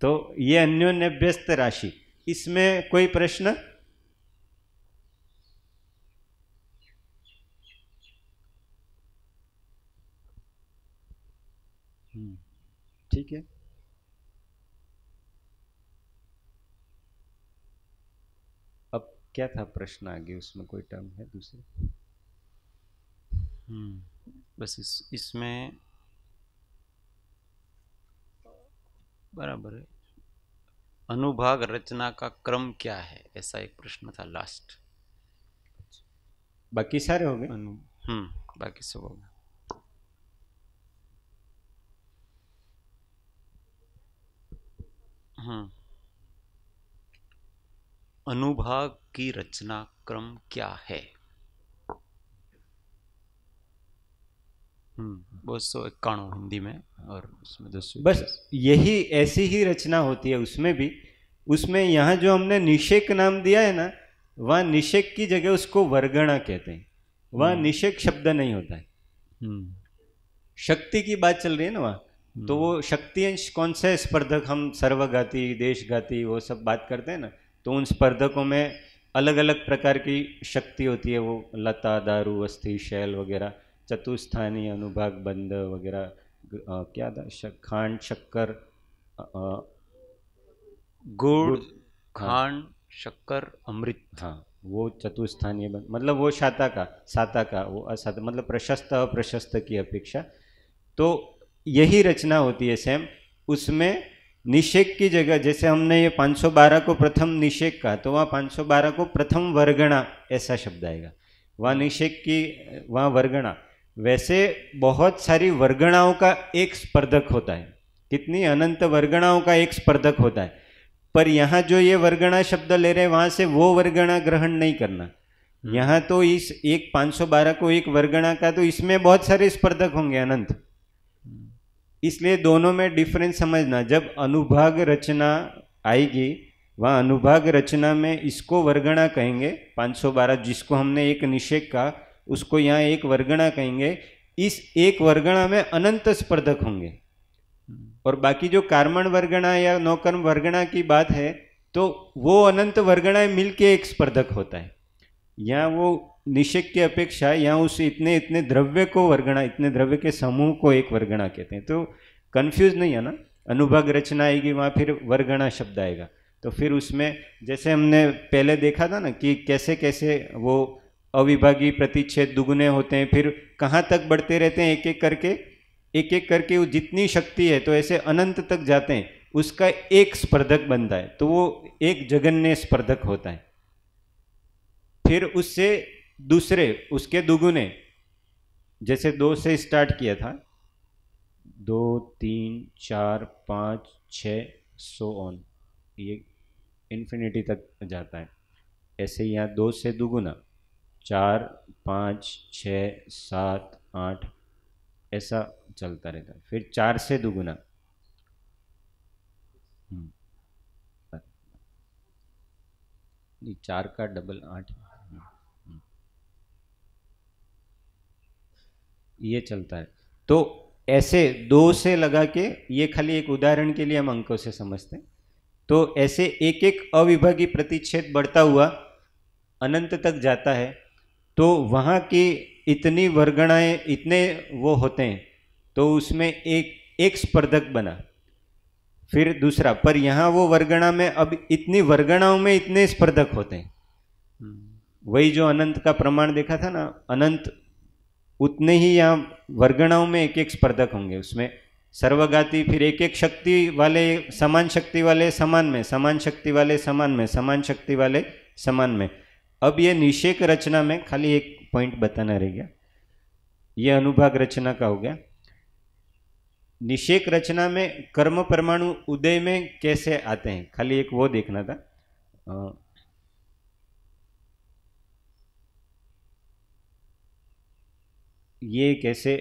तो ये अन्योन्य व्यस्त राशि, इसमें कोई प्रश्न? ठीक है। अब क्या था प्रश्न आगे, उसमें कोई टर्म है दूसरे? बस इसमें बराबर है। अनुभाग रचना का क्रम क्या है, ऐसा एक प्रश्न था लास्ट। बाकी सारे हो गए? बाकी सब हो गए। अनुभाग की रचना क्रम क्या है? 291 हिंदी में और उसमें 200। बस यही ऐसी ही रचना होती है उसमें भी। उसमें यहाँ जो हमने निषेक नाम दिया है ना, वहाँ निषेक की जगह उसको वर्गणा कहते हैं, वहाँ निषेक शब्द नहीं होता है। शक्ति की बात चल रही है ना वहाँ, तो वो शक्ति अंश कौन सा है? स्पर्धक, हम सर्वघाती, देशघाती, वो सब बात करते हैं ना, तो उन स्पर्धकों में अलग अलग प्रकार की शक्ति होती है। वो लता, दारू, अस्थि, शैल वगैरह, चतुस्थानीय, अनुभाग, बंध वगैरह, क्या था, खांड, शक्कर, गुड़, खांड, शक्कर, अमृत। हाँ वो चतुस्थानीय बंध, मतलब वो साता का वो असाता, मतलब प्रशस्त अप्रशस्त की अपेक्षा। तो यही रचना होती है सेम। उसमें निषेक की जगह, जैसे हमने ये 512 को प्रथम निषेक कहा, तो वहाँ 512 को प्रथम वर्गणा ऐसा शब्द आएगा। वहाँ निषेक की, वहाँ वर्गणा। वैसे बहुत सारी वर्गणाओं का एक स्पर्धक होता है, कितनी अनंत वर्गणाओं का एक स्पर्धक होता है, पर यहाँ जो ये वर्गणा शब्द ले रहे हैं वहाँ से वो वर्गणा ग्रहण नहीं करना। यहाँ तो इस एक 512 को एक वर्गणा का, तो इसमें बहुत सारे स्पर्धक होंगे अनंत, इसलिए दोनों में डिफरेंस समझना। जब अनुभाग रचना आएगी, वहाँ अनुभाग रचना में इसको वर्गणा कहेंगे, 512 जिसको हमने एक निषेक का, उसको यहाँ एक वर्गणा कहेंगे। इस एक वर्गणा में अनंत स्पर्धक होंगे, और बाकी जो कार्मण वर्गणा या नौकर्म वर्गणा की बात है, तो वो अनंत वर्गणाएं मिलके एक स्पर्धक होता है। यहाँ वो निषेक की अपेक्षा यहाँ उस इतने इतने द्रव्य को वर्गणा, इतने द्रव्य के समूह को एक वर्गणा कहते हैं। तो कंफ्यूज नहीं है ना, अनुभाग रचना आएगी वहाँ फिर वर्गणा शब्द आएगा, तो फिर उसमें जैसे हमने पहले देखा था ना कि कैसे कैसे वो अविभागी प्रतिच्छेद दुगुने होते हैं, फिर कहाँ तक बढ़ते रहते हैं, एक एक करके वो जितनी शक्ति है तो ऐसे अनंत तक जाते हैं, उसका एक स्पर्धक बनता है, तो वो एक जगन्य स्पर्धक होता है। फिर उससे दूसरे, उसके दुगुने, जैसे 2 से स्टार्ट किया था, 2, 3, 4, 5, 6, सो ऑन, ये इन्फिनिटी तक जाता है। ऐसे यहाँ 2 से दुगुना, 4, 5, 6, 7, 8 ऐसा चलता रहता है। फिर 4 से दुगुना, नहीं 4 का डबल 8, ये चलता है। तो ऐसे 2 से लगा के, ये खाली एक उदाहरण के लिए हम अंकों से समझते हैं, तो ऐसे एक एक अविभागी प्रतिच्छेद बढ़ता हुआ अनंत तक जाता है। तो वहाँ की इतनी वर्गणाएं, इतने वो होते हैं, तो उसमें एक स्पर्धक बना। फिर दूसरा, पर यहाँ वो वर्गणा में, अब इतनी वर्गणाओं में इतने स्पर्धक होते हैं। वही जो अनंत का प्रमाण देखा था ना, अनंत उतने ही यहाँ वर्गणाओं में एक एक स्पर्धक होंगे। उसमें सर्वघाती, फिर एक एक शक्ति वाले, समान शक्ति वाले समान में, समान शक्ति वाले समान में, समान शक्ति वाले समान में। अब ये निषेक रचना में खाली एक पॉइंट बताना रह गया, ये अनुभाग रचना का हो गया। निषेक रचना में कर्म परमाणु उदय में कैसे आते हैं, खाली एक वो देखना था। ये कैसे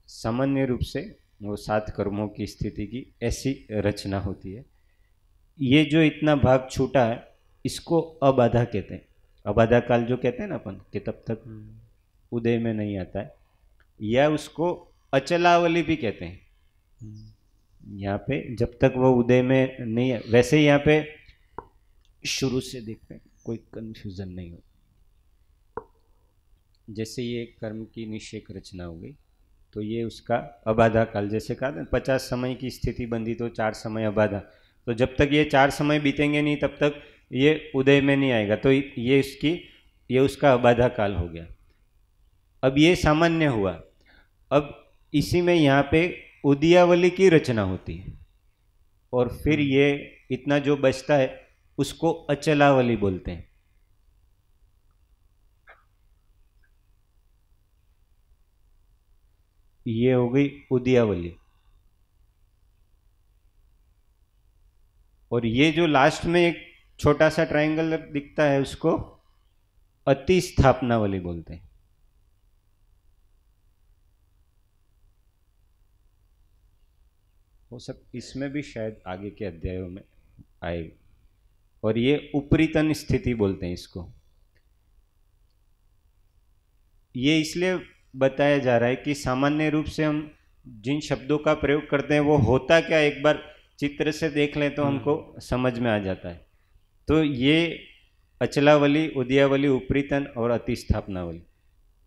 सामान्य रूप से वो 7 कर्मों की स्थिति की ऐसी रचना होती है। ये जो इतना भाग छूटा है इसको अबाधा कहते हैं। अबाधा काल जो कहते हैं ना अपन, कि तब तक उदय में नहीं आता है, या उसको अचलावली भी कहते हैं। यहाँ पे जब तक वो उदय में नहीं है, वैसे यहाँ पे शुरू से देखते हैं, कोई कंफ्यूजन नहीं हो। जैसे ये कर्म की निषेक रचना हो गई, तो ये उसका अबाधा काल, जैसे कहा था 50 समय की स्थिति बंधी तो 4 समय अबाधा, तो जब तक ये 4 समय बीतेंगे नहीं तब तक ये उदय में नहीं आएगा, तो ये उसका अबाधा काल हो गया। अब ये सामान्य हुआ। अब इसी में यहाँ पे उदयावली की रचना होती है, और फिर ये इतना जो बचता है उसको अचलावली बोलते हैं। ये हो गई उदयावली। और ये जो लास्ट में एक छोटा सा ट्रायंगल दिखता है उसको अति स्थापनावली बोलते हैं। वो सब इसमें भी शायद आगे के अध्यायों में आएगी। और ये उपरीतन स्थिति बोलते हैं इसको। ये इसलिए बताया जा रहा है कि सामान्य रूप से हम जिन शब्दों का प्रयोग करते हैं वो होता क्या, एक बार चित्र से देख लें तो हमको समझ में आ जाता है। तो ये अचलावली, उदयावली, उपरीतन और अतिस्थापनावली,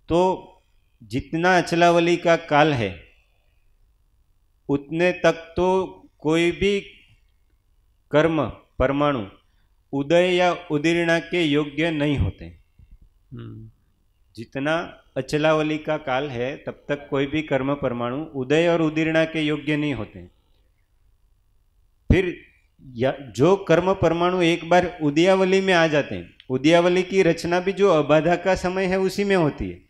तो जितना अचलावली का काल है उतने तक तो कोई भी कर्म परमाणु उदय या उदीर्णा के योग्य नहीं होते। जितना अचलावली का काल है तब तक कोई भी कर्म परमाणु उदय और उदीर्णा के योग्य नहीं होते। फिर जो कर्म परमाणु एक बार उदयावली में आ जाते हैं, उदयावली की रचना भी जो अबाधा का समय है उसी में होती है।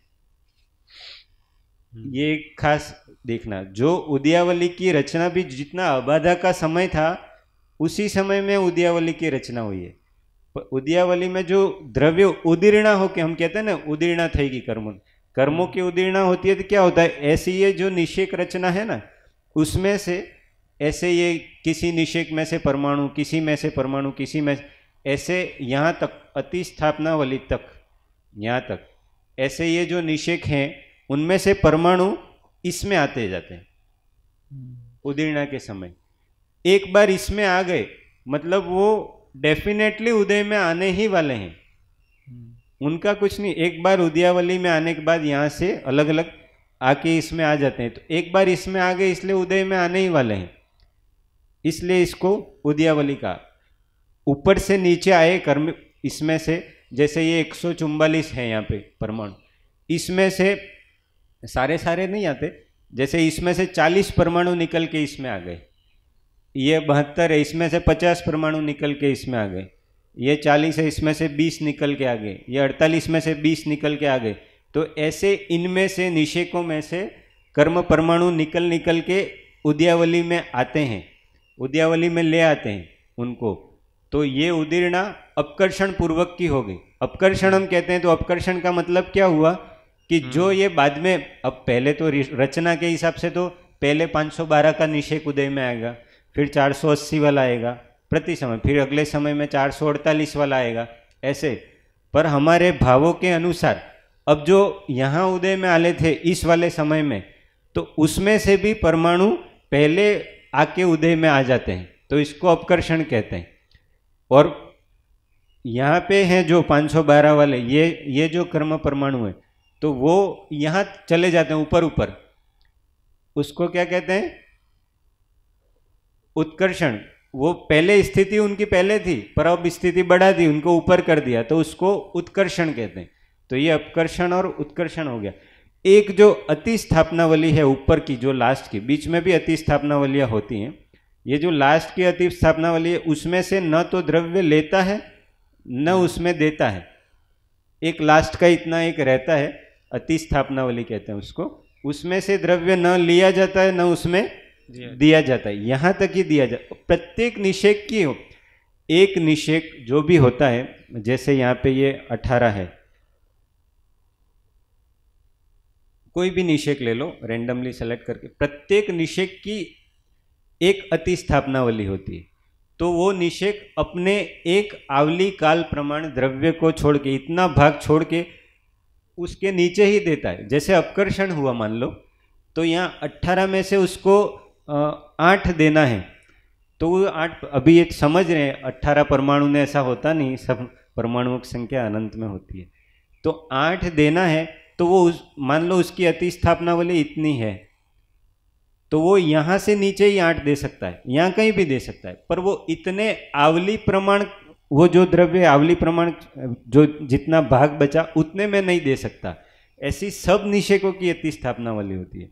ये खास देखना, जो उदयावली की रचना भी जितना अबाधा का समय था उसी समय में उदयावली की रचना हुई है। उदयावली में जो द्रव्य उदीर्णा होके, हम कहते हैं ना उदीर्णा थी कर्मों की उदीर्णा होती है, तो क्या होता है, ऐसी ये जो निषेक रचना है ना उसमें से ऐसे ये किसी निषेक में से परमाणु, किसी में से परमाणु, किसी में ऐसे यहाँ तक अति स्थापनावली तक, यहाँ तक ऐसे ये जो निषेक हैं उनमें से परमाणु इसमें आते जाते हैं उदीर्णा के समय। एक बार इसमें आ गए मतलब वो डेफिनेटली उदय में आने ही वाले हैं, उनका कुछ नहीं। एक बार उदयावली में आने के बाद यहाँ से अलग अलग आके इसमें आ जाते हैं, तो एक बार इसमें आ गए इसलिए उदय में आने ही वाले हैं, इसलिए इसको उदयावली का। ऊपर से नीचे आए कर्म इसमें से, जैसे ये 144 है यहाँ पे परमाणु, इसमें से सारे नहीं आते, जैसे इसमें से 40 परमाणु निकल के इसमें आ गए, ये 72 है इसमें से 50 परमाणु निकल के इसमें आ गए, ये 40 है इसमें से 20 निकल के आ गए, ये 48 में से 20 निकल के आ गए। तो ऐसे इनमें से निषेकों में से कर्म परमाणु निकल के उदयावली में आते हैं, उदयावली में ले आते हैं उनको। तो ये उदीर्णा अपकर्षण पूर्वक की हो गई। अपकर्षण हम कहते हैं, तो अपकर्षण का मतलब क्या हुआ कि जो ये बाद में, अब पहले तो रचना के हिसाब से तो पहले 512 का निषेक उदय में आएगा, फिर 480 वाला आएगा प्रति समय, फिर अगले समय में 448 वाला आएगा, ऐसे। पर हमारे भावों के अनुसार अब जो यहाँ उदय में आले थे इस वाले समय में, तो उसमें से भी परमाणु पहले आके उदय में आ जाते हैं, तो इसको अपकर्षण कहते हैं। और यहाँ पे हैं जो 512 वाले, ये जो कर्म परमाणु है, तो वो यहाँ चले जाते हैं ऊपर, उसको क्या कहते हैं, उत्कर्षण। वो पहले स्थिति उनकी पहले थी पर अब स्थिति बढ़ा दी, उनको ऊपर कर दिया, तो उसको उत्कर्षण कहते हैं। तो ये अपकर्षण और उत्कर्षण हो गया। एक जो अति स्थापनावली है ऊपर की, जो लास्ट की, बीच में भी अति स्थापनावलियाँ होती हैं, ये जो लास्ट की अति स्थापनावली है उसमें से न तो द्रव्य लेता है न उसमें देता है। एक लास्ट का इतना एक रहता है, अति स्थापनावली कहते हैं उसको, उसमें से द्रव्य न लिया जाता है न उसमें दिया जाता है, यहां तक ही दिया जाता है। प्रत्येक निषेक की एक निषेक जो भी होता है, जैसे यहाँ पे ये 18 है, कोई भी निषेक ले लो रेंडमली सेलेक्ट करके, प्रत्येक निषेक की एक अति स्थापनावली होती है। तो वो निषेक अपने एक आवली काल प्रमाण द्रव्य को छोड़ के, इतना भाग छोड़ के उसके नीचे ही देता है। जैसे अपकर्षण हुआ मान लो, तो यहाँ 18 में से उसको 8 देना है, तो वो 8, अभी ये समझ रहे हैं 18 परमाणु ने, ऐसा होता नहीं, सब परमाणुओं की संख्या अनंत में होती है। तो 8 देना है, तो वो मान लो उसकी अति स्थापनावली इतनी है, तो वो यहाँ से नीचे ही 8 दे सकता है, यहाँ कहीं भी दे सकता है, पर वो इतने आवली प्रमाण, वो जो द्रव्य आवली प्रमाण जो जितना भाग बचा उतने में नहीं दे सकता। ऐसी सब निषेकों की अति स्थापनावली होती है।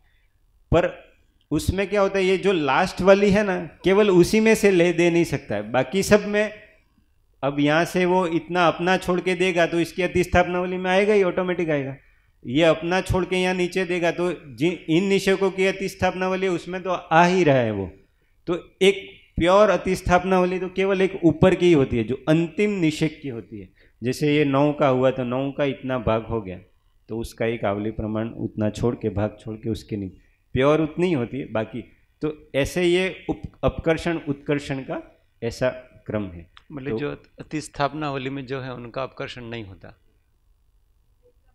पर उसमें क्या होता है, ये जो लास्ट वाली है ना, केवल उसी में से ले दे नहीं सकता है, बाकी सब में अब यहाँ से वो इतना अपना छोड़ के देगा तो इसकी अति स्थापनावली में आएगा ही, ऑटोमेटिक आएगा। ये अपना छोड़ के यहाँ नीचे देगा तो इन निषेकों की अति स्थापनावली उसमें तो आ ही रहा है वो। तो एक प्योर अति स्थापनावली तो केवल एक ऊपर की ही होती है, जो अंतिम निषेक की होती है। जैसे ये 9 का हुआ तो 9 का इतना भाग हो गया, तो उसका एक आवली प्रमाण उतना छोड़ के, भाग छोड़ के उसके नहीं, प्योर उतनी ही होती है बाकी। तो ऐसे ये अपकर्षण उत्कर्षण का ऐसा क्रम है। मतलब तो जो अति स्थापनावली में जो है उनका अपकर्षण नहीं होता,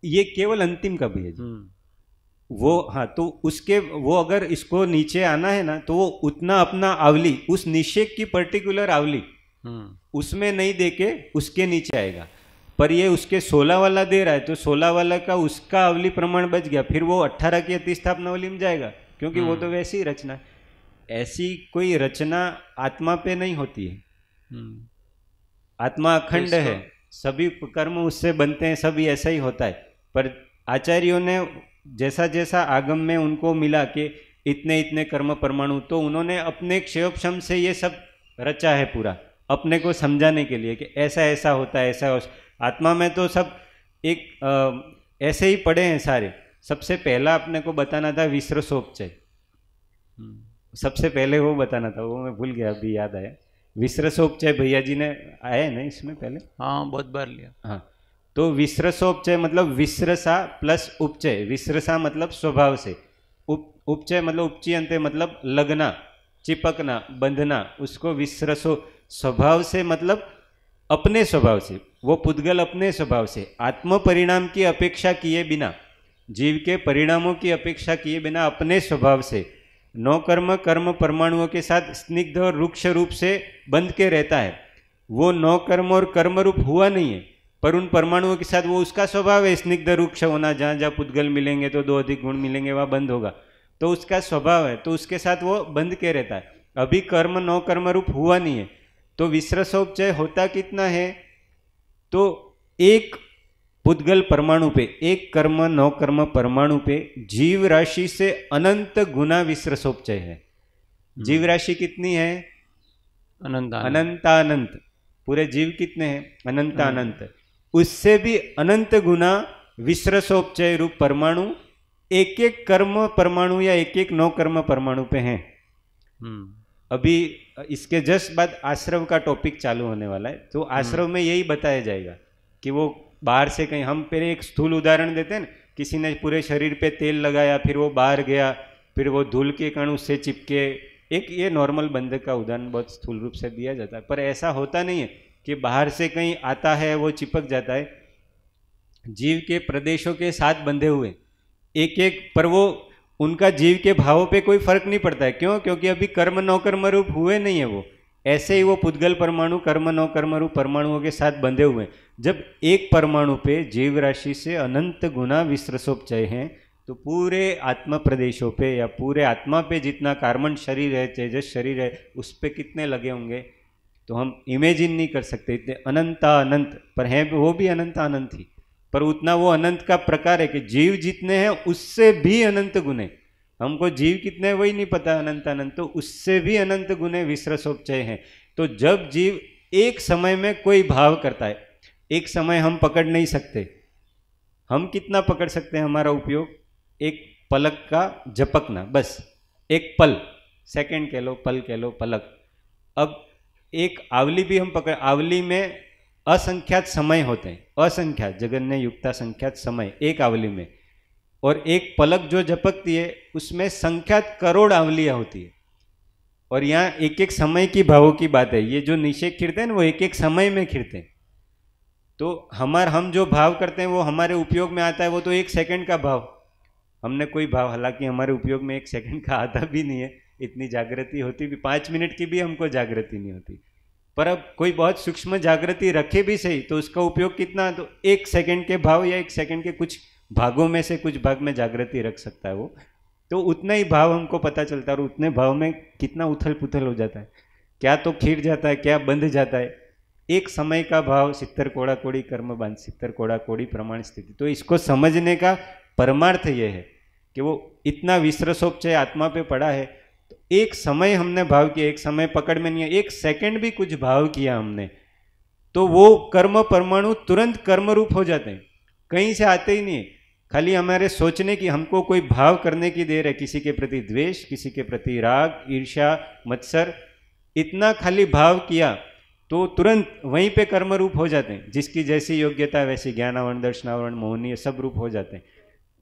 ये केवल अंतिम का भी है जी। वो हाँ, तो उसके वो अगर इसको नीचे आना है ना, तो वो उतना अपना आवली, उस निषेक की पर्टिकुलर आवली उसमें नहीं देके उसके नीचे आएगा। पर ये उसके 16 वाला दे रहा है, तो 16 वाला का उसका आवली प्रमाण बच गया, फिर वो 18 की अति स्थापनावली में जाएगा, क्योंकि वो तो वैसी ही रचना है। ऐसी कोई रचना आत्मा पे नहीं होती है। आत्मा अखंड है, सभी कर्म उससे बनते हैं, सभी ऐसा ही होता है। पर आचार्यों ने जैसा जैसा आगम में उनको मिला कि इतने इतने कर्म परमाणु, तो उन्होंने अपने क्षयोपशम से ये सब रचा है पूरा, अपने को समझाने के लिए कि ऐसा ऐसा होता है, ऐसा आत्मा में तो सब एक ऐसे ही पड़े हैं सारे। सबसे पहला अपने को बताना था विसरसोपचय, सबसे पहले वो बताना था, वो मैं भूल गया, अभी याद आया। विसरसोपचय भैया जी ने आया है ना इसमें पहले? हाँ, बहुत बार लिया। हाँ, तो विसरसोपचय मतलब विसरसा प्लस उपचय। विसरसा मतलब स्वभाव से, उपचय मतलब उपचयंते मतलब लगना, चिपकना, बंधना, उसको विसरसो। स्वभाव से मतलब अपने स्वभाव से, वो पुद्गल अपने स्वभाव से, आत्म परिणाम की अपेक्षा किए बिना, जीव के परिणामों की अपेक्षा किए बिना अपने स्वभाव से नौ कर्म कर्म परमाणुओं के साथ स्निग्ध और रुक्ष रूप से बंध के रहता है। वो नौ कर्म और कर्म रूप हुआ नहीं है, पर उन परमाणुओं के साथ वो उसका स्वभाव है स्निग्ध रुक्ष होना। जहाँ जहाँ पुद्गल मिलेंगे तो 2 अधिक गुण मिलेंगे, वहाँ बंद होगा, तो उसका स्वभाव है, तो उसके साथ वो बंध के रहता है। अभी कर्म नौ कर्म रूप हुआ नहीं है, तो विसरसोपचय होता कितना है, तो एक पुद्गल परमाणु पे, एक कर्म नौ कर्म परमाणु पे जीव राशि से अनंत गुना विसरसोपचय है। जीव राशि कितनी है? अनंतानंत। पूरे जीव कितने हैं? अनंतानंत। उससे भी अनंत गुना विसरसोपचय रूप परमाणु एक एक कर्म परमाणु या एक एक नौ कर्म परमाणु पे हैं। अभी इसके जस्ट बाद आश्रव का टॉपिक चालू होने वाला है, तो आश्रव में यही बताया जाएगा कि वो बाहर से कहीं, हम पहले एक स्थूल उदाहरण देते हैं ना, किसी ने पूरे शरीर पे तेल लगाया, फिर वो बाहर गया, फिर वो धूल के कण उससे चिपके, एक ये नॉर्मल बंधक का उदाहरण बहुत स्थूल रूप से दिया जाता है। पर ऐसा होता नहीं है कि बाहर से कहीं आता है वो चिपक जाता है। जीव के प्रदेशों के साथ बंधे हुए एक एक, पर वो उनका जीव के भावों पे कोई फर्क नहीं पड़ता है। क्यों? क्योंकि अभी कर्म नौ कर्म रूप हुए नहीं है वो। ऐसे ही वो पुद्गल परमाणु कर्म नौ कर्म रूप परमाणुओं के साथ बंधे हुए हैं। जब एक परमाणु पे जीव राशि से अनंत गुना विसरसोपचय हैं, तो पूरे आत्मा प्रदेशों पे या पूरे आत्मा पे जितना कार्बन शरीर है, तेजस शरीर है, उस पर कितने लगे होंगे तो हम इमेजिन नहीं कर सकते। इतने अनंता अनंत, पर हैं वो भी अनंता अनंत ही, पर उतना वो अनंत का प्रकार है कि जीव जितने हैं उससे भी अनंत गुने। हमको जीव कितने वही नहीं पता, अनंत अनंत, तो उससे भी अनंत गुने विसरसोपचय हैं। तो जब जीव एक समय में कोई भाव करता है, एक समय हम पकड़ नहीं सकते। हम कितना पकड़ सकते हैं हमारा उपयोग? एक पलक का झपकना, बस एक पल, सेकंड कह लो, पल कह लो, पलक। अब एक आवली भी हम पकड़, आवली में असंख्यात समय होते हैं, असंख्यात, जगन्य युक्ता संख्यात समय एक आवली में, और एक पलक जो झपकती है उसमें संख्यात करोड़ आवलियां होती है। और यहाँ एक एक समय की भावों की बात है। ये जो निषेक खिरते हैं ना, वो एक एक समय में खिरते हैं। तो हम जो भाव करते हैं वो हमारे उपयोग में आता है, वो तो एक सेकंड का भाव। हमने कोई भाव, हालांकि हमारे उपयोग में एक सेकंड का आता भी नहीं है, इतनी जागृति होती भी, 5 मिनट की भी हमको जागृति नहीं होती। पर अब कोई बहुत सूक्ष्म जागृति रखे भी सही तो उसका उपयोग कितना, तो एक सेकंड के भाव या एक सेकंड के कुछ भागों में से कुछ भाग में जागृति रख सकता है वो, तो उतना ही भाव हमको पता चलता है। और उतने भाव में कितना उथल पुथल हो जाता है, क्या तो खीर जाता है, क्या बंध जाता है। एक समय का भाव, सित्तर कोड़ा कोड़ी कर्म बांध, सित्तर कोड़ा कोड़ी प्रमाण स्थिति। तो इसको समझने का परमार्थ ये है कि वो इतना विश्रसोपचय आत्मा पे पड़ा है। तो एक समय हमने भाव किया, एक समय पकड़ में नहीं है, एक सेकंड भी कुछ भाव किया हमने, तो वो कर्म परमाणु तुरंत कर्म रूप हो जाते हैं, कहीं से आते ही नहीं है। खाली हमारे सोचने की, हमको कोई भाव करने की देर है, किसी के प्रति द्वेष, किसी के प्रति राग, ईर्ष्या, मत्सर, इतना खाली भाव किया तो तुरंत वहीं पे कर्म रूप हो जाते हैं। जिसकी जैसी योग्यता वैसी ज्ञानावरण, दर्शनावरण, मोहनीय सब रूप हो जाते हैं।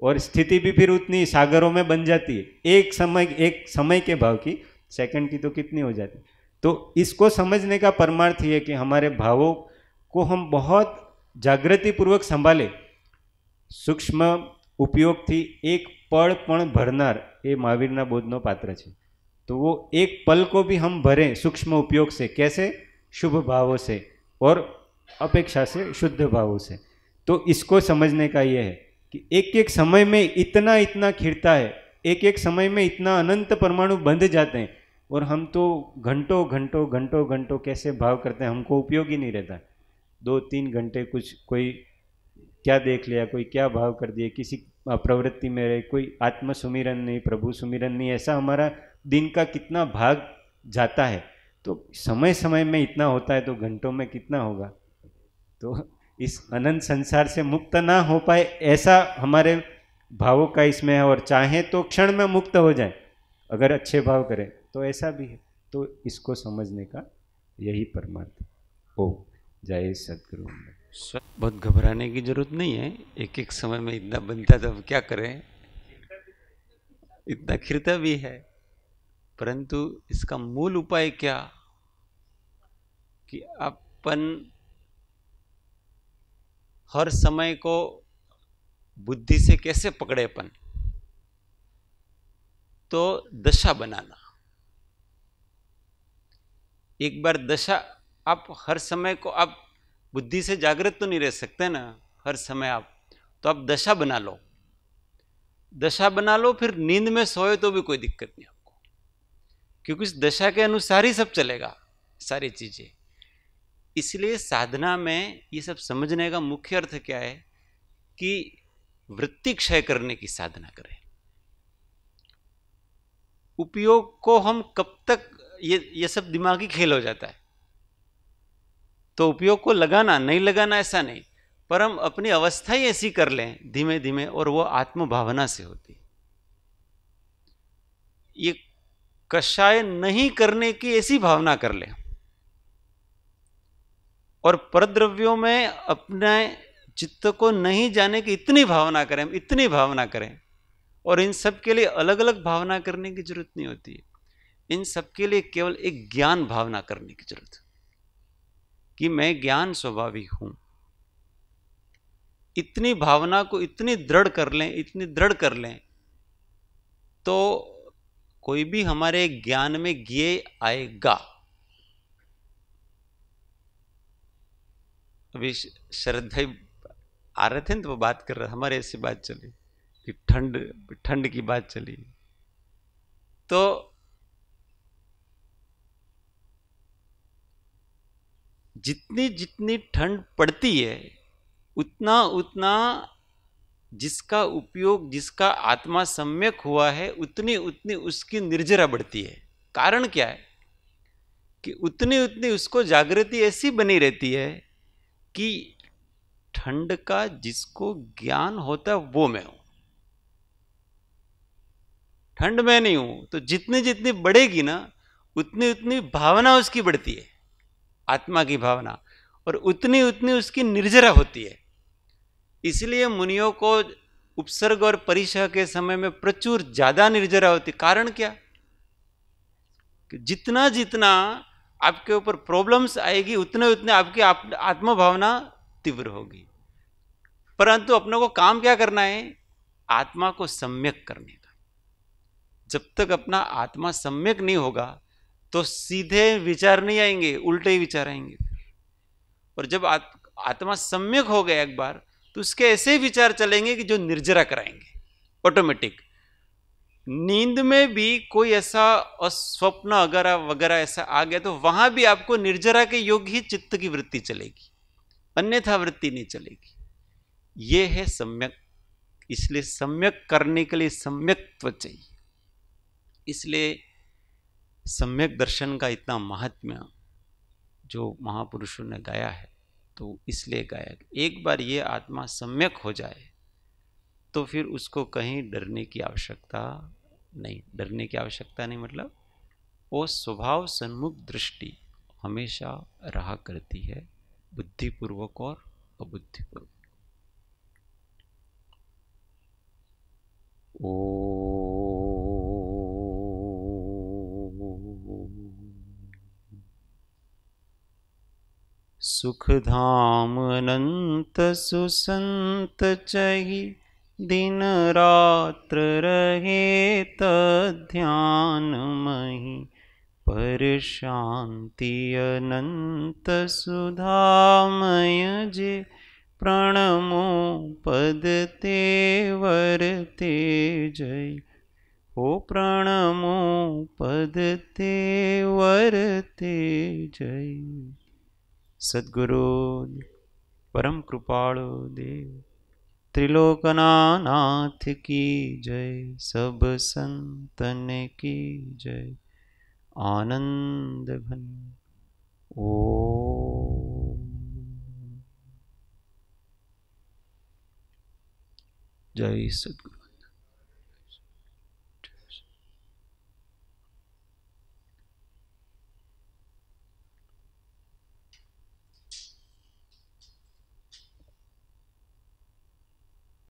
और स्थिति भी फिर उतनी सागरों में बन जाती है, एक समय के भाव की, सेकंड की तो कितनी हो जाती। तो इसको समझने का परमार्थ ये है कि हमारे भावों को हम बहुत जागृति पूर्वक संभाले। सूक्ष्म उपयोग थी एक पल पण भरनार, ये महावीरना बोधनो पात्र है। तो वो एक पल को भी हम भरें सूक्ष्म उपयोग से, कैसे? शुभ भावों से और अपेक्षा से, शुद्ध भावों से। तो इसको समझने का ये है कि एक एक समय में इतना इतना खिरता है, एक एक समय में इतना अनंत परमाणु बंध जाते हैं, और हम तो घंटों घंटों घंटों घंटों कैसे भाव करते हैं, हमको उपयोग ही नहीं रहता। 2-3 घंटे कुछ, कोई क्या देख लिया, कोई क्या भाव कर दिए, किसी प्रवृत्ति में रहे, कोई आत्म सुमिरन नहीं, प्रभु सुमिरन नहीं, ऐसा हमारा दिन का कितना भाग जाता है। तो समय समय में इतना होता है तो घंटों में कितना होगा। तो इस अनंत संसार से मुक्त ना हो पाए ऐसा हमारे भावों का इसमें है। और चाहे तो क्षण में मुक्त हो जाए अगर अच्छे भाव करें, तो ऐसा भी है। तो इसको समझने का यही परमार्थ। ओ जय सद्गुरु। बहुत घबराने की जरूरत नहीं है, एक एक समय में इतना बनता है तो अब क्या करें, इतना खिरता भी है। परंतु इसका मूल उपाय क्या कि अपन हर समय को बुद्धि से कैसे पकड़े अपन, तो दशा बनाना। एक बार दशा, आप हर समय को, आप बुद्धि से जागृत तो नहीं रह सकते ना हर समय आप, तो आप दशा बना लो, दशा बना लो। फिर नींद में सोए तो भी कोई दिक्कत नहीं आपको, क्योंकि इस दशा के अनुसार ही सब चलेगा, सारी चीजें। इसलिए साधना में ये सब समझने का मुख्य अर्थ क्या है कि वृत्ति क्षय करने की साधना करें। उपयोग को हम कब तक, ये सब दिमागी खेल हो जाता है। तो उपयोग को लगाना नहीं लगाना ऐसा नहीं, पर हम अपनी अवस्था ही ऐसी कर लें धीमे धीमे, और वो आत्म भावना से होती। ये कषाय नहीं करने की ऐसी भावना कर लें, और परद्रव्यों में अपने चित्त को नहीं जाने की इतनी भावना करें, इतनी भावना करें। और इन सब के लिए अलग अलग भावना करने की जरूरत नहीं होती है, इन सब के लिए केवल एक ज्ञान भावना करने की जरूरत है कि मैं ज्ञान स्वभावी हूं। इतनी भावना को इतनी दृढ़ कर लें, इतनी दृढ़ कर लें, तो कोई भी हमारे ज्ञान में ज्ञेय आएगा। अभी शरद भाई आ रहे थे तो वो बात कर रहे, हमारे ऐसी बात चली कि ठंड की बात चली। तो जितनी जितनी ठंड पड़ती है उतना उतना जिसका उपयोग, जिसका आत्मा सम्यक हुआ है, उतनी उतनी उसकी निर्जरा बढ़ती है। कारण क्या है कि उतनी उतनी उसको जागृति ऐसी बनी रहती है कि ठंड का जिसको ज्ञान होता है वो मैं हूं, ठंड में नहीं हूं। तो जितनी जितनी बढ़ेगी ना उतनी उतनी भावना उसकी बढ़ती है, आत्मा की भावना, और उतनी उतनी उसकी निर्जरा होती है। इसलिए मुनियों को उपसर्ग और परिसह के समय में प्रचुर ज्यादा निर्जरा होती। कारण क्या? कि जितना जितना आपके ऊपर प्रॉब्लम्स आएगी उतने उतने आपकी आत्म भावना तीव्र होगी। परंतु अपने को काम क्या करना है? आत्मा को सम्यक करने का। जब तक अपना आत्मा सम्यक नहीं होगा तो सीधे विचार नहीं आएंगे, उल्टे ही विचार आएंगे। और जब आत्मा सम्यक हो गया एक बार, तो उसके ऐसे विचार चलेंगे कि जो निर्जरा कराएंगे ऑटोमेटिक। नींद में भी कोई ऐसा स्वप्न वगैरह वगैरह ऐसा आ गया तो वहां भी आपको निर्जरा के योग ही चित्त की वृत्ति चलेगी, अन्यथा वृत्ति नहीं चलेगी। ये है सम्यक। इसलिए सम्यक करने के लिए सम्यक्त्व चाहिए। इसलिए सम्यक दर्शन का इतना महात्म्य जो महापुरुषों ने गाया है, तो इसलिए गाया एक बार ये आत्मा सम्यक हो जाए तो फिर उसको कहीं डरने की आवश्यकता नहीं। डरने की आवश्यकता नहीं मतलब वो स्वभाव सन्मुख दृष्टि हमेशा रहा करती है, बुद्धिपूर्वक और अबुद्धिपूर्वक। सुखधाम अनंत सुसंत चहि, दिन रात्र रहे तध्यान मही, पर शांति अनंत सुधामय जे, प्रणमो पद ते वरते जय। हो प्रणमो पद ते वरते जय। सद्गुरु परम कृपाळु देव त्रिलोकनाथ की जय। सब संतन की जय। आनंद घन ओम। जय सद्गुरु।